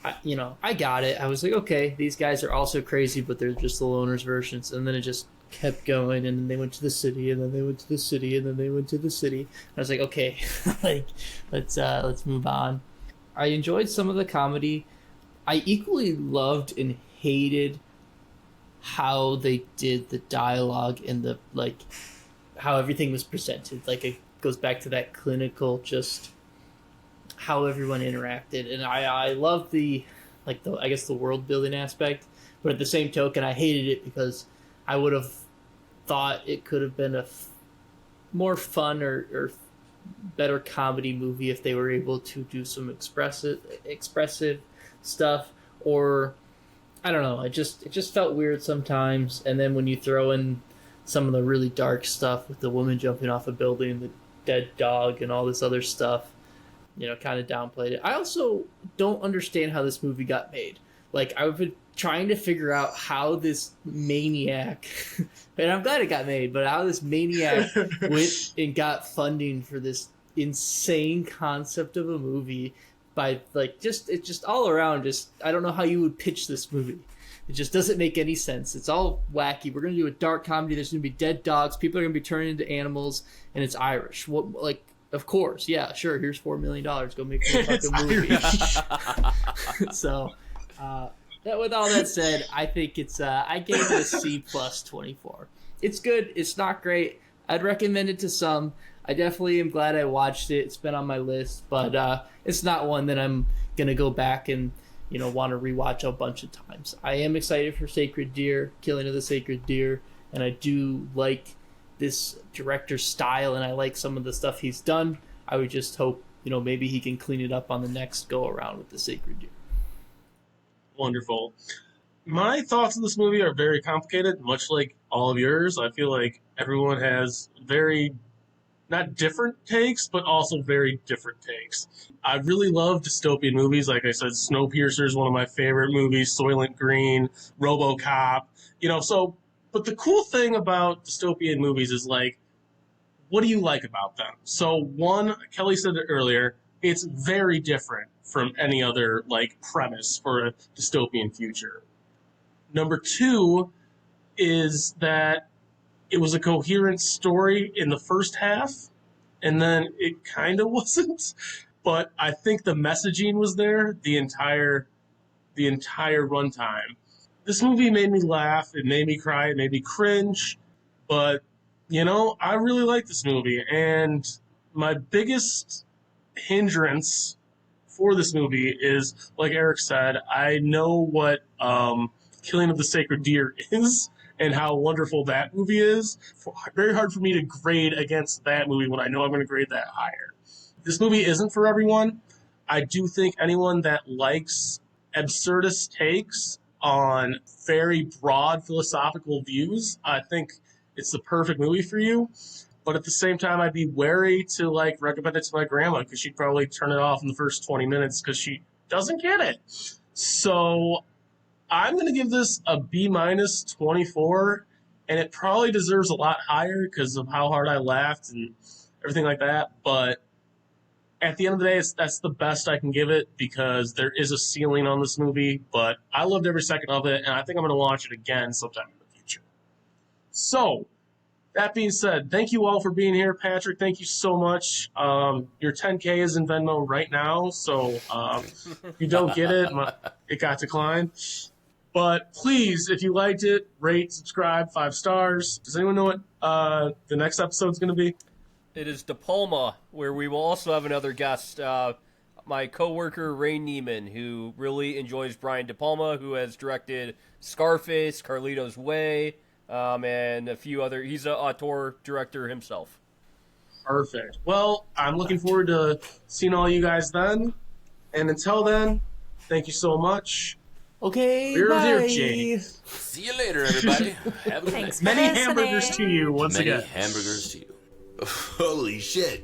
I got it. I was like, okay, these guys are also crazy, but they're just the loners versions. And then it just kept going, and then they went to the city, and then they went to the city, and then they went to the city. I was like, okay, let's move on. I enjoyed some of the comedy. I equally loved and hated how they did the dialogue and the how everything was presented. Like, it goes back to that clinical, just how everyone interacted, and I love the world building aspect, but at the same token, I hated it because I would have thought it could have been a more fun or better comedy movie if they were able to do some expressive stuff, or I don't know. It just felt weird sometimes, and then when you throw in some of the really dark stuff with the woman jumping off a building, the dead dog, and all this other stuff, kind of downplayed it. I also don't understand how this movie got made. Like, I've been trying to figure out how this maniac, and I'm glad it got made, but how this maniac went and got funding for this insane concept of a movie by, it's just all around, I don't know how you would pitch this movie. It just doesn't make any sense. It's all wacky. We're going to do a dark comedy. There's going to be dead dogs. People are going to be turning into animals, and it's Irish. Of course, yeah, sure. Here's $4 million. Go make a fucking movie. So, with all that said, I think it's. I gave it a C+24. It's good. It's not great. I'd recommend it to some. I definitely am glad I watched it. It's been on my list, but it's not one that I'm gonna go back and want to rewatch a bunch of times. I am excited for Sacred Deer, Killing of the Sacred Deer, and I do like this director's style, and I like some of the stuff he's done. I would just hope, maybe he can clean it up on the next go around with the Sacred Deer. Wonderful. My thoughts on this movie are very complicated, much like all of yours. I feel like everyone has very, not different takes, but also very different takes. I really love dystopian movies. Like I said, Snowpiercer is one of my favorite movies, Soylent Green, RoboCop, but the cool thing about dystopian movies is, what do you like about them? So, one, Kelly said it earlier, it's very different from any other, premise for a dystopian future. Number two is that it was a coherent story in the first half, and then it kind of wasn't. But I think the messaging was there the entire runtime. This movie made me laugh, it made me cry, it made me cringe, but, I really like this movie, and my biggest hindrance for this movie is, like Eric said, I know what Killing of the Sacred Deer is, and how wonderful that movie is. Very hard for me to grade against that movie when I know I'm going to grade that higher. This movie isn't for everyone. I do think anyone that likes absurdist takes on very broad philosophical views, I think it's the perfect movie for you. But at the same time, I'd be wary to recommend it to my grandma, because she'd probably turn it off in the first 20 minutes because she doesn't get it. So I'm going to give this a B-24, and it probably deserves a lot higher because of how hard I laughed and everything like that. But at the end of the day, that's the best I can give it because there is a ceiling on this movie, but I loved every second of it, and I think I'm going to watch it again sometime in the future. So, that being said, thank you all for being here. Patrick, thank you so much. Your 10K is in Venmo right now, so if you don't get it, it got declined. But please, if you liked it, rate, subscribe, 5 stars. Does anyone know what the next episode's going to be? It is De Palma, where we will also have another guest, my coworker Ray Neiman, who really enjoys Brian De Palma, who has directed Scarface, Carlito's Way, and a few other. He's an auteur director himself. Perfect. Well, I'm looking forward to seeing all you guys then. And until then, thank you so much. Okay, Beer bye. here, Jake. See you later, everybody. Have a good Thanks night. for Many listening. hamburgers to you once Many again. hamburgers to you. Holy shit.